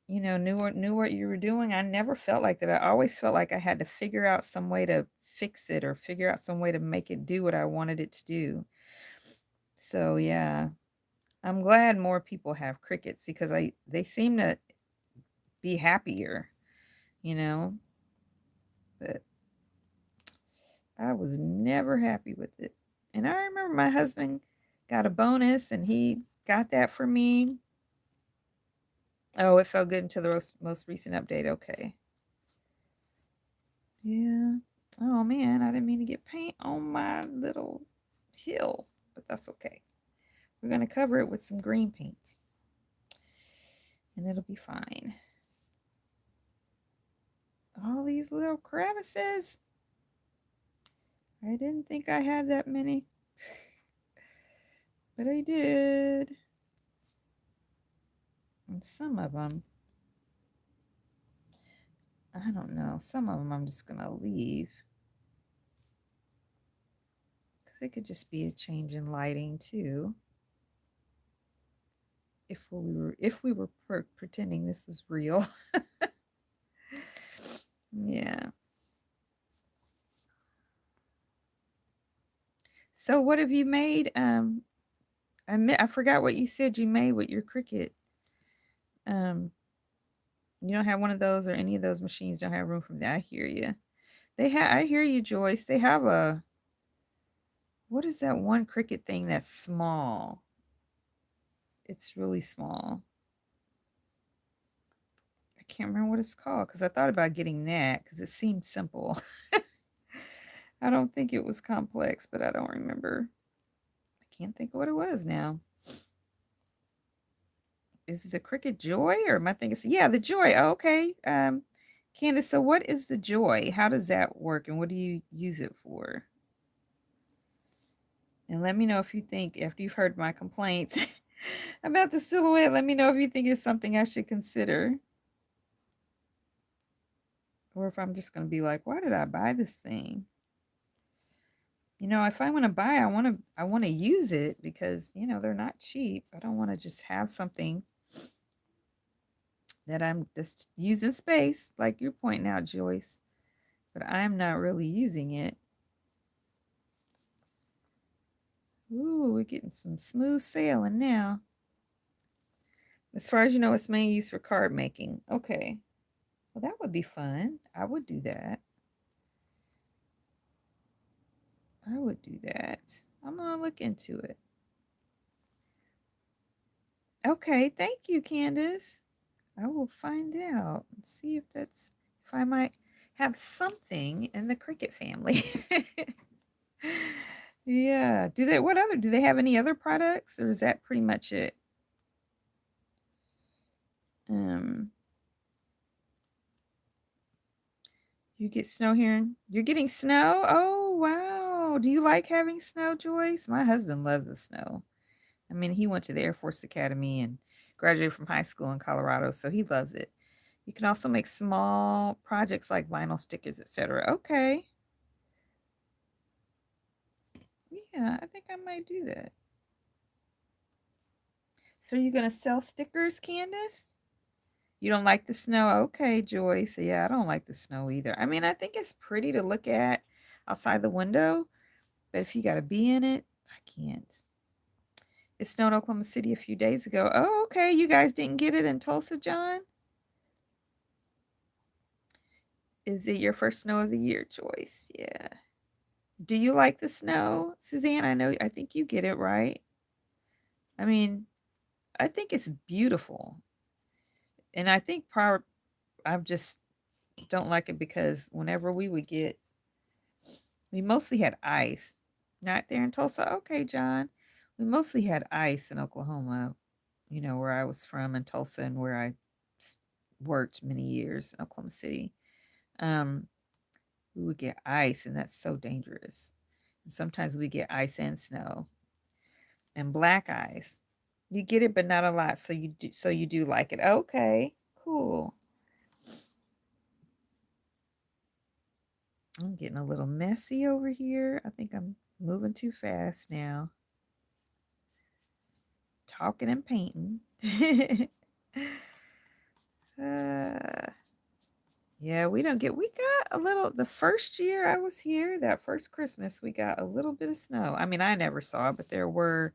knew what you were doing? I never felt like that. I always felt like I had to figure out some way to fix it or figure out some way to make it do what I wanted it to do. So yeah, I'm glad more people have crickets because they seem to be happier, you know. But I was never happy with it. And I remember my husband got a bonus and he got that for me. Oh, it felt good until the most recent update. Okay. Yeah. Oh man, I didn't mean to get paint on my little hill, but that's okay. We're going to cover it with some green paint and it'll be fine. All these little crevices. I didn't think I had that many, but I did. And some of them, I don't know. Some of them I'm just going to leave because it could just be a change in lighting too. If we were pretending this was real. Yeah. So what have you made? I forgot what you said you made with your Cricut. Um, you don't have one of those or any of those machines don't have room for that. I hear you. I hear you, Joyce. They have what is that one Cricut thing that's small? It's really small. I can't remember what it's called because I thought about getting that because it seemed simple. I don't think it was complex, but I don't remember. I can't think of what it was now. Is it the Cricut Joy or am I thinking? Yeah, the Joy. Oh, okay. Candace, so what is the Joy? How does that work and what do you use it for? And let me know if you think, after you've heard my complaints about the silhouette, let me know if you think it's something I should consider. Or if I'm just going to be like, why did I buy this thing? If I want to buy, I want to use it because, they're not cheap. I don't want to just have something that I'm just using space, like you're pointing out, Joyce, but I'm not really using it. Ooh, we're getting some smooth sailing now. As far as you know, it's mainly used for card making. Okay. Well, that would be fun. I would do that. I would do that. I'm going to look into it. Okay. Thank you, Candace. I will find out and see if I might have something in the Cricut family. Yeah. Do they have any other products or is that pretty much it? Um, You get snow here? You're getting snow? Oh, wow. Do you like having snow, Joyce? My husband loves the snow. I mean, he went to the Air Force Academy and graduated from high school in Colorado, so he loves it. You can also make small projects like vinyl stickers, etc. Okay. Yeah, I think I might do that. So you're gonna sell stickers, Candace? You don't like the snow? Okay, Joyce. Yeah, I don't like the snow either. I mean, I think it's pretty to look at outside the window, but if you got to be in it, I can't. It snowed in Oklahoma City a few days ago. Oh, okay. You guys didn't get it in Tulsa, John? Is it your first snow of the year, Joyce? Yeah. Do you like the snow, Suzanne? I think you get it, right? I mean, I think it's beautiful. And I think I just don't like it because whenever we mostly had ice. Not there in Tulsa. Okay, John. We mostly had ice in Oklahoma, where I was from in Tulsa and where I worked many years in Oklahoma City. Um, we would get ice, and that's so dangerous. And sometimes we get ice and snow and black ice. You get it, but not a lot. So you do like it. Okay, cool. I'm getting a little messy over here. I think I'm moving too fast now. Talking and painting. uh, yeah, we got a little, the first year I was here, that first Christmas, we got a little bit of snow. I mean, I never saw it, but there were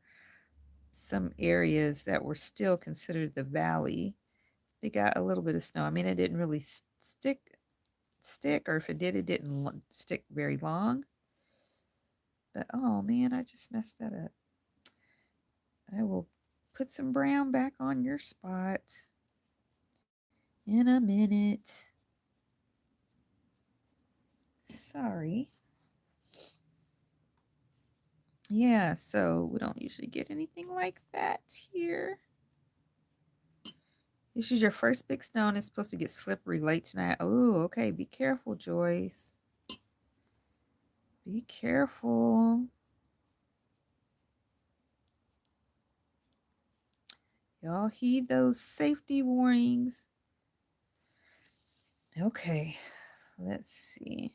some areas that were still considered the valley. They got a little bit of snow. I mean, it didn't really stick, or if it did, it didn't stick very long. But oh man, I just messed that up. I will put some brown back on your spot in a minute. Sorry. Yeah, so we don't usually get anything like that here. This is your first big snow and it's supposed to get slippery late tonight. Oh, okay. Be careful, Joyce. Be careful. Y'all heed those safety warnings. Okay, let's see.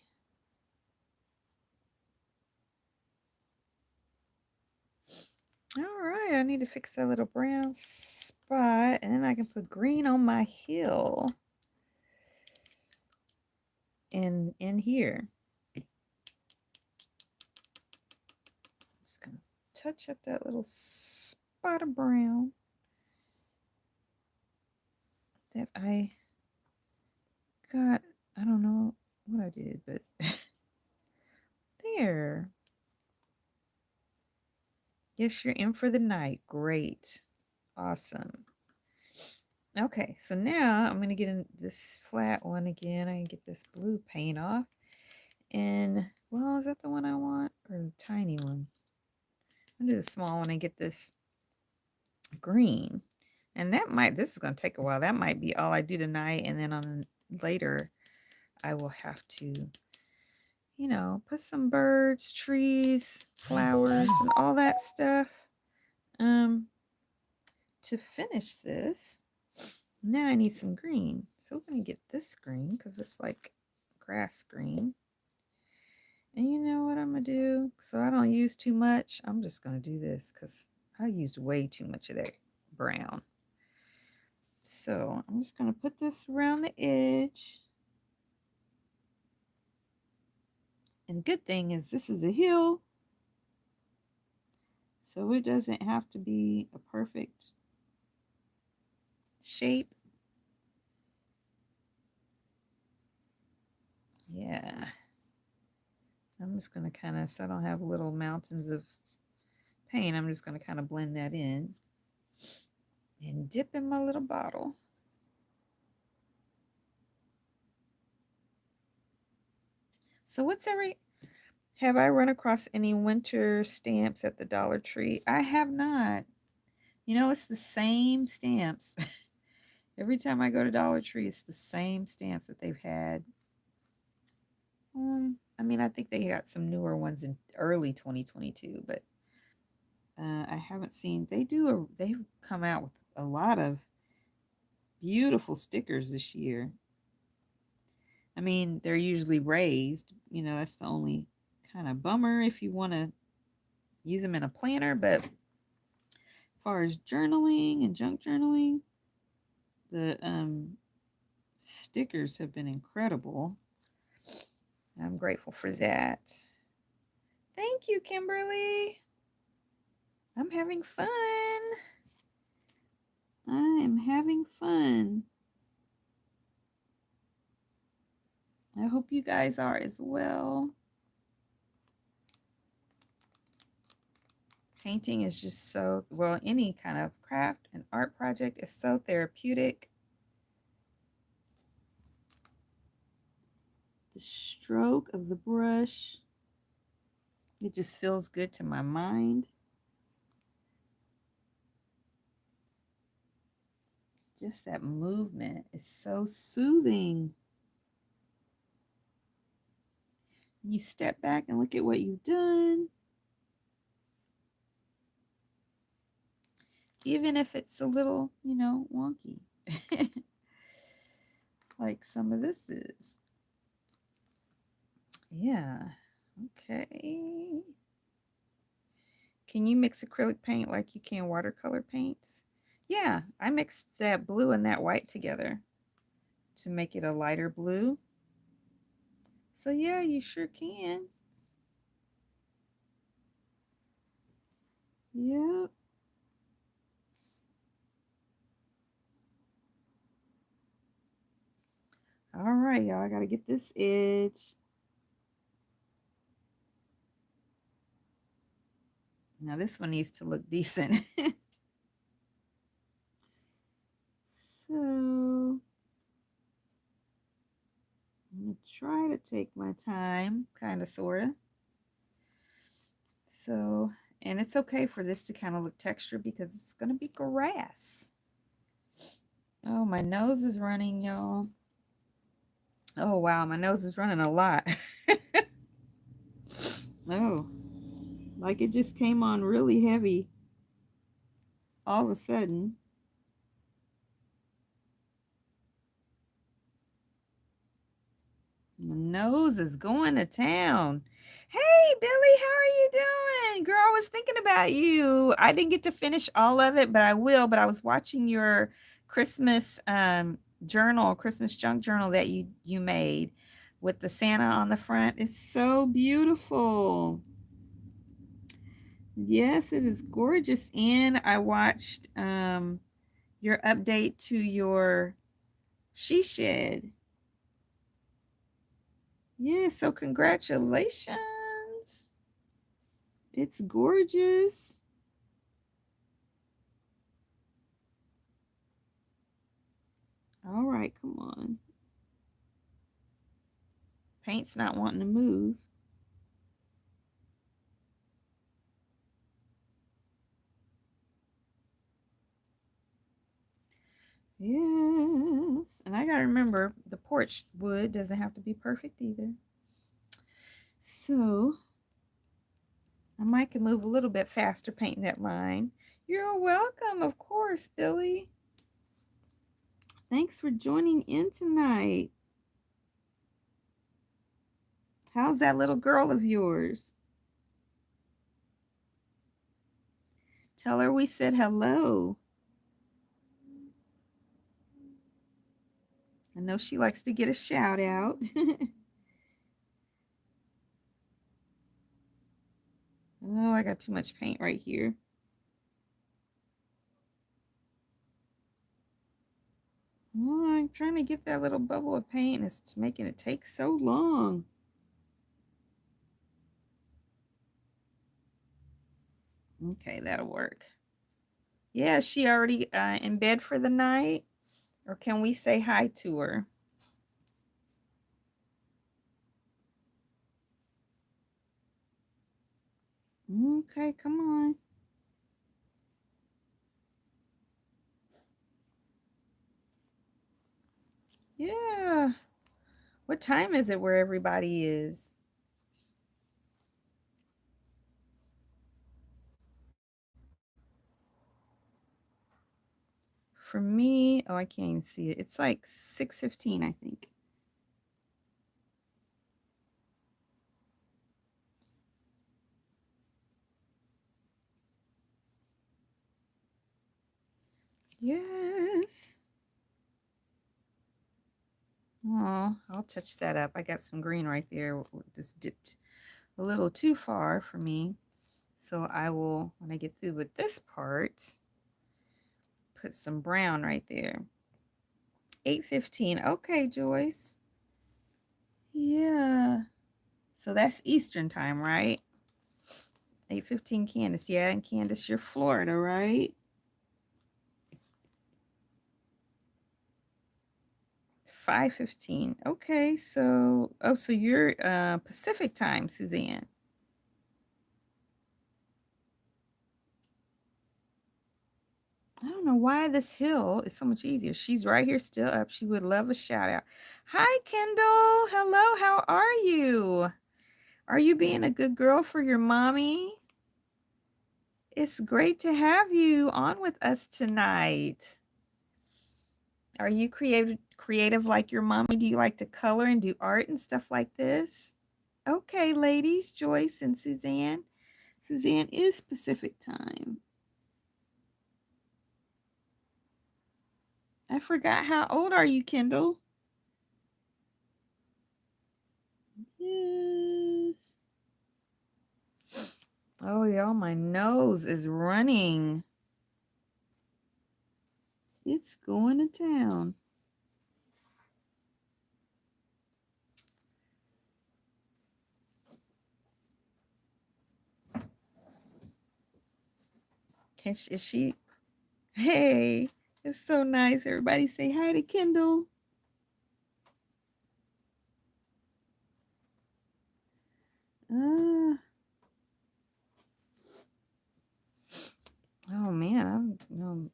All right, I need to fix that little brown spot and then I can put green on my hill in here. Just gonna touch up that little spot of brown that I got. I don't know what I did, but there. Yes, you're in for the night. Great. Awesome. Okay, so now I'm going to get in this flat one again. I can get this blue paint off. And, well, is that the one I want? Or the tiny one? I'm going to do the small one and get this green. And this is going to take a while. That might be all I do tonight. And then on later, I will have to, put some birds, trees, flowers, and all that stuff to finish this. Now I need some green. So we're going to get this green because it's like grass green. And you know what I'm going to do? So I don't use too much. I'm just going to do this because I used way too much of that brown. So I'm just going to put this around the edge. And good thing is this is a hill. So it doesn't have to be a perfect shape. Yeah. I'm just going to kind of, so I don't have little mountains of paint, I'm just going to kind of blend that in and dip in my little bottle. So have I run across any winter stamps at the Dollar Tree? I have not. It's the same stamps. Every time I go to Dollar Tree, it's the same stamps that they've had I mean, I think they got some newer ones in early 2022, but I haven't seen. They've come out with a lot of beautiful stickers this year. I mean, they're usually raised. You know, that's the only kind of bummer if you want to use them in a planner. But as far as journaling and junk journaling, the stickers have been incredible. I'm grateful for that. Thank you, Kimberly. I'm having fun. I am having fun. I hope you guys are as well. Painting is just so, well, any kind of craft and art project is so therapeutic. The stroke of the brush, it just feels good to my mind. Just that movement is so soothing. You step back and look at what you've done. Even if it's a little, wonky. Like some of this is. Yeah. Okay. Can you mix acrylic paint like you can watercolor paints? Yeah, I mixed that blue and that white together to make it a lighter blue. So yeah, you sure can. Yep. All right, y'all. I got to get this edge. Now this one needs to look decent. So I'm going to try to take my time, kind of, sort of. So, and it's okay for this to kind of look textured because it's going to be grass. Oh, my nose is running, y'all. Oh, wow, my nose is running a lot. Oh, like it just came on really heavy all of a sudden. My nose is going to town. Hey, Billy, how are you doing? Girl, I was thinking about you. I didn't get to finish all of it, but I will. But I was watching your Christmas journal, Christmas junk journal that you made with the Santa on the front. It's so beautiful. Yes, it is gorgeous. And I watched your update to your she shed. Yeah, so congratulations. It's gorgeous. All right, come on. Paint's not wanting to move. Yes. And I got to remember the porch wood doesn't have to be perfect either. So I might can move a little bit faster painting that line. You're welcome, of course, Billy. Thanks for joining in tonight. How's that little girl of yours? Tell her we said hello. I know she likes to get a shout out. Oh, I got too much paint right here. Oh, I'm trying to get that little bubble of paint. It's making it take so long. Okay, that'll work. Yeah, is she already in bed for the night? Or can we say hi to her? Okay, come on. Yeah. What time is it where everybody is? For me, oh, I can't even see it. It's like 6:15, I think. Yes. Oh, I'll touch that up. I got some green right there. Just dipped a little too far for me. So I will, when I get through with this part, put some brown right there. 8:15. Okay, Joyce. Yeah. So that's Eastern time, right? 8:15, Candace. Yeah, and Candace, you're Florida, right? 5:15. Okay, so so you're Pacific time, Suzanne. I don't know why this hill is so much easier. She's right here still up. She would love a shout out. Hi, Kendall. Hello, how are you? Are you being a good girl for your mommy? It's great to have you on with us tonight. Are you creative like your mommy? Do you like to color and do art and stuff like this? Okay, ladies, Joyce and Suzanne. Suzanne is Pacific time. I forgot, how old are you, Kendall? Yes. Oh, y'all, my nose is running. It's going to town. Is she? Hey, it's so nice. Everybody say hi to Kendall. Uh, oh man,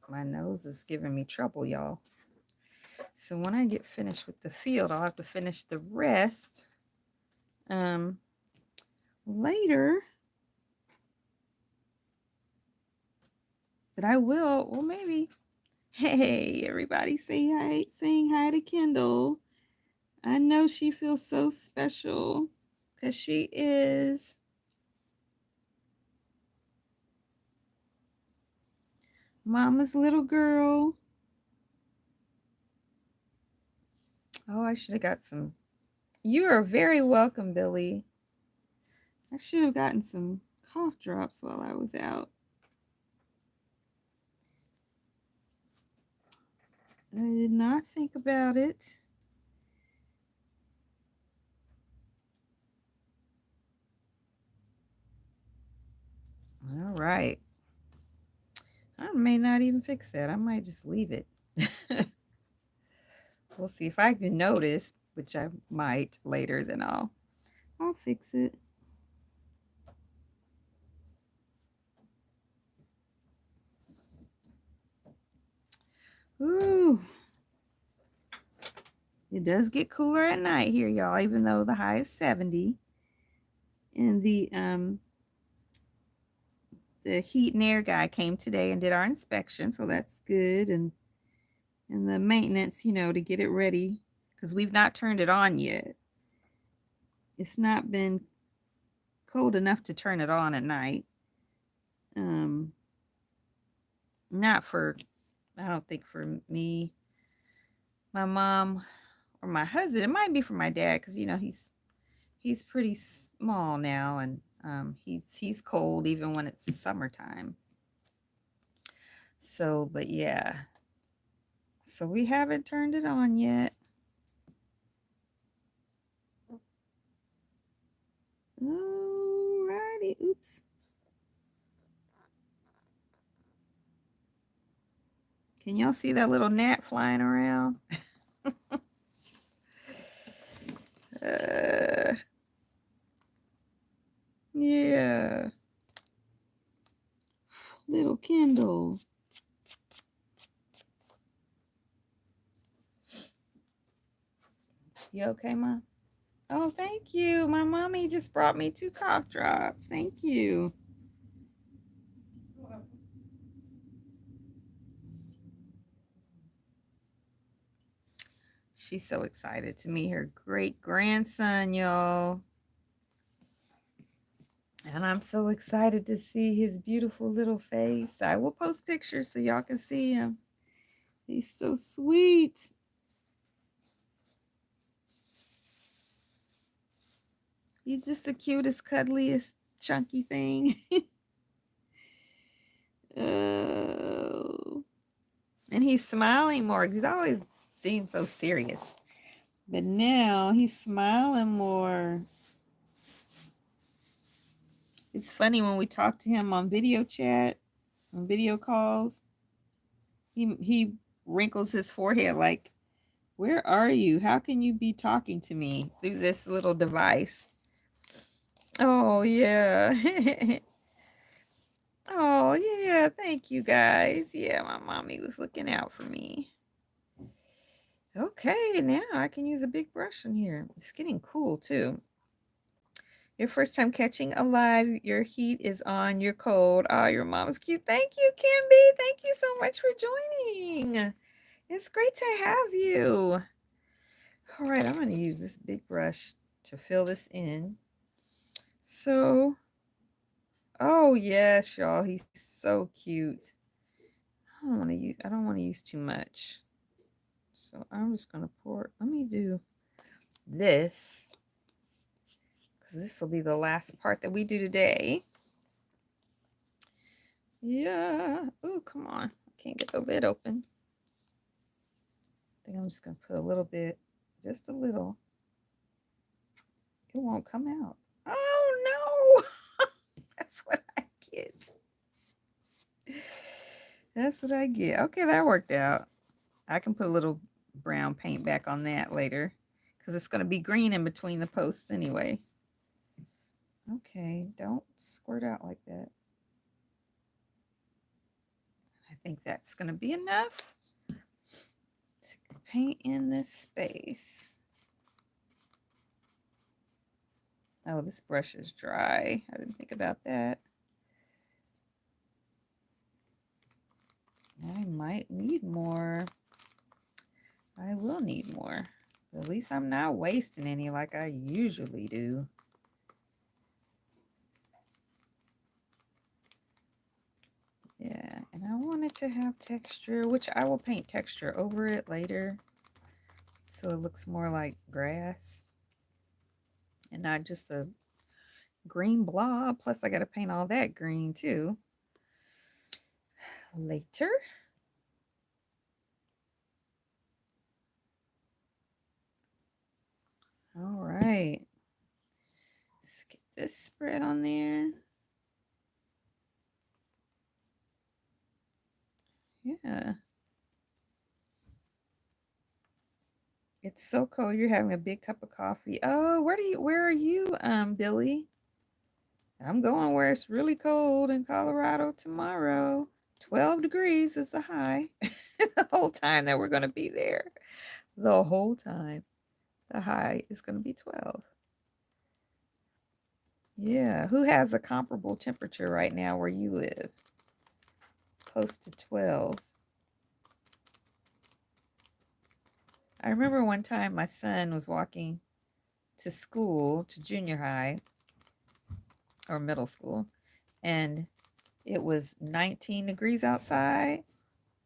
my nose is giving me trouble, y'all. So when I get finished with the field, I'll have to finish the rest later. But I will. Well, maybe. Hey, everybody, saying hi to Kendall. I know she feels so special because she is. Mama's little girl. Oh, I should have got some. You are very welcome, Billy. I should have gotten some cough drops while I was out. I did not think about it. All right. I may not even fix that. I might just leave it. We'll see if I can notice, which I might later, then I'll fix it. Ooh. It does get cooler at night here, y'all, even though the high is 70. And the heat and air guy came today and did our inspection, so that's good. And the maintenance, to get it ready, because we've not turned it on yet. It's not been cold enough to turn it on at night. Not for, I don't think for me, my mom, or my husband. It might be for my dad, because he's pretty small now, and he's cold even when it's summertime. So, but yeah. So we haven't turned it on yet. Alrighty. Oops. Can y'all see that little gnat flying around? uh, yeah. Little Kendall. You okay, Mom? Oh, thank you. My mommy just brought me 2 cough drops. Thank you. She's so excited to meet her great grandson, y'all. And I'm so excited to see his beautiful little face. I will post pictures so y'all can see him. He's so sweet. He's just the cutest, cuddliest, chunky thing. Oh. And he's smiling more. He's always seemed so serious. But now he's smiling more. It's funny when we talk to him on video chat, on video calls, he wrinkles his forehead like, where are you? How can you be talking to me through this little device? Oh, yeah. Oh, yeah. Thank you, guys. Yeah, my mommy was looking out for me. Okay, now I can use a big brush in here. It's getting cool, too. Your first time catching a live. Your heat is on. You're cold. Oh, your mom's cute. Thank you, Kimby. Thank you so much for joining. It's great to have you. All right, I'm going to use this big brush to fill this in. So, oh yes, y'all, he's so cute. I don't want to use too much. So I'm just going to pour. Let me do this, because this will be the last part that we do today. Yeah. Oh, come on. I can't get the lid open. I think I'm just going to put a little bit, just a little. It won't come out. Oh, no. That's what I get. That's what I get. Okay, that worked out. I can put a little brown paint back on that later, because it's going to be green in between the posts anyway. Okay, don't squirt out like that. I think that's going to be enough to paint in this space. Oh, this brush is dry. I didn't think about that. I might need more. I will need more. At least I'm not wasting any like I usually do. Yeah, and I want it to have texture, which I will paint texture over it later, so it looks more like grass and not just a green blob. Plus I got to paint all that green too later. All right, let's get this spread on there. Yeah, it's so cold. You're having a big cup of coffee. Oh, where are you, Billy? I'm going where it's really cold in Colorado tomorrow. 12 degrees is the high. The whole time that we're going to be there. The whole time. The high is going to be 12. Yeah. Who has a comparable temperature right now where you live? Close to 12. I remember one time my son was walking to school, to junior high or middle school, and it was 19 degrees outside.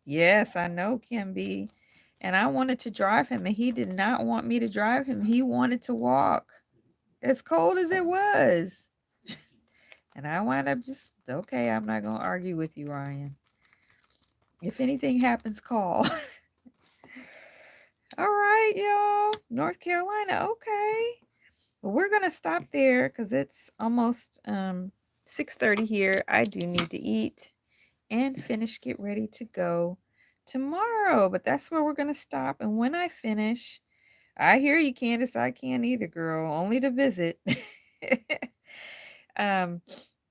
Yes, I know, Kimby. And I wanted to drive him, and he did not want me to drive him. He wanted to walk, as cold as it was. And I wound up just, okay, I'm not going to argue with you, Ryan. If anything happens, call. All right, y'all. North Carolina, okay. Well, we're going to stop there because it's almost 6:30 here. I do need to eat and finish, get ready to go tomorrow. But that's where we're going to stop. And when I finish, I hear you, Candace. I can't either, girl. Only to visit.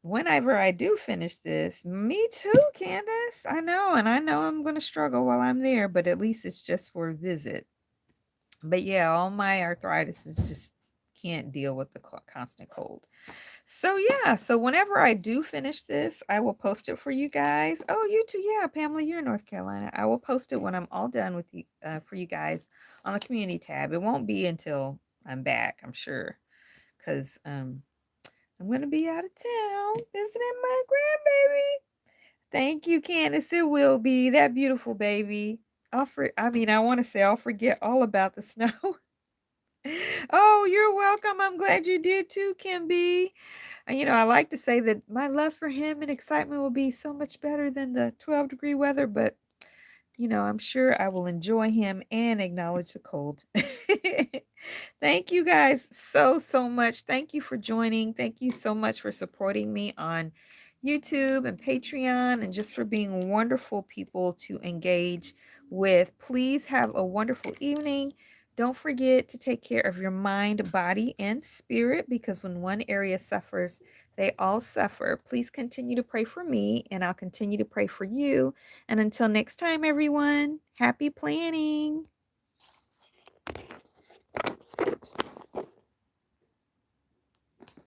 Whenever I do finish this, me too, Candace. I know, and I know I'm going to struggle while I'm there, but at least it's just for a visit. But yeah, all my arthritis is just can't deal with the constant cold. So yeah, so whenever I do finish this, I will post it for you guys. Oh, you too. Yeah, Pamela, you're in North Carolina. I will post it when I'm all done with you for you guys on the community tab. It won't be until I'm back, I'm sure, because I'm gonna be out of town visiting my grandbaby. Thank you, Candace. It will be that beautiful baby. I want to say I'll forget all about the snow. Oh, you're welcome. I'm glad you did too, Kim B. And I like to say that my love for him and excitement will be so much better than the 12-degree weather, but I'm sure I will enjoy him and acknowledge the cold. Thank you guys so, so much. Thank you for joining. Thank you so much for supporting me on YouTube and Patreon and just for being wonderful people to engage with. Please have a wonderful evening. Don't forget to take care of your mind, body, and spirit because when one area suffers, they all suffer. Please continue to pray for me, and I'll continue to pray for you. And until next time, everyone, happy planning.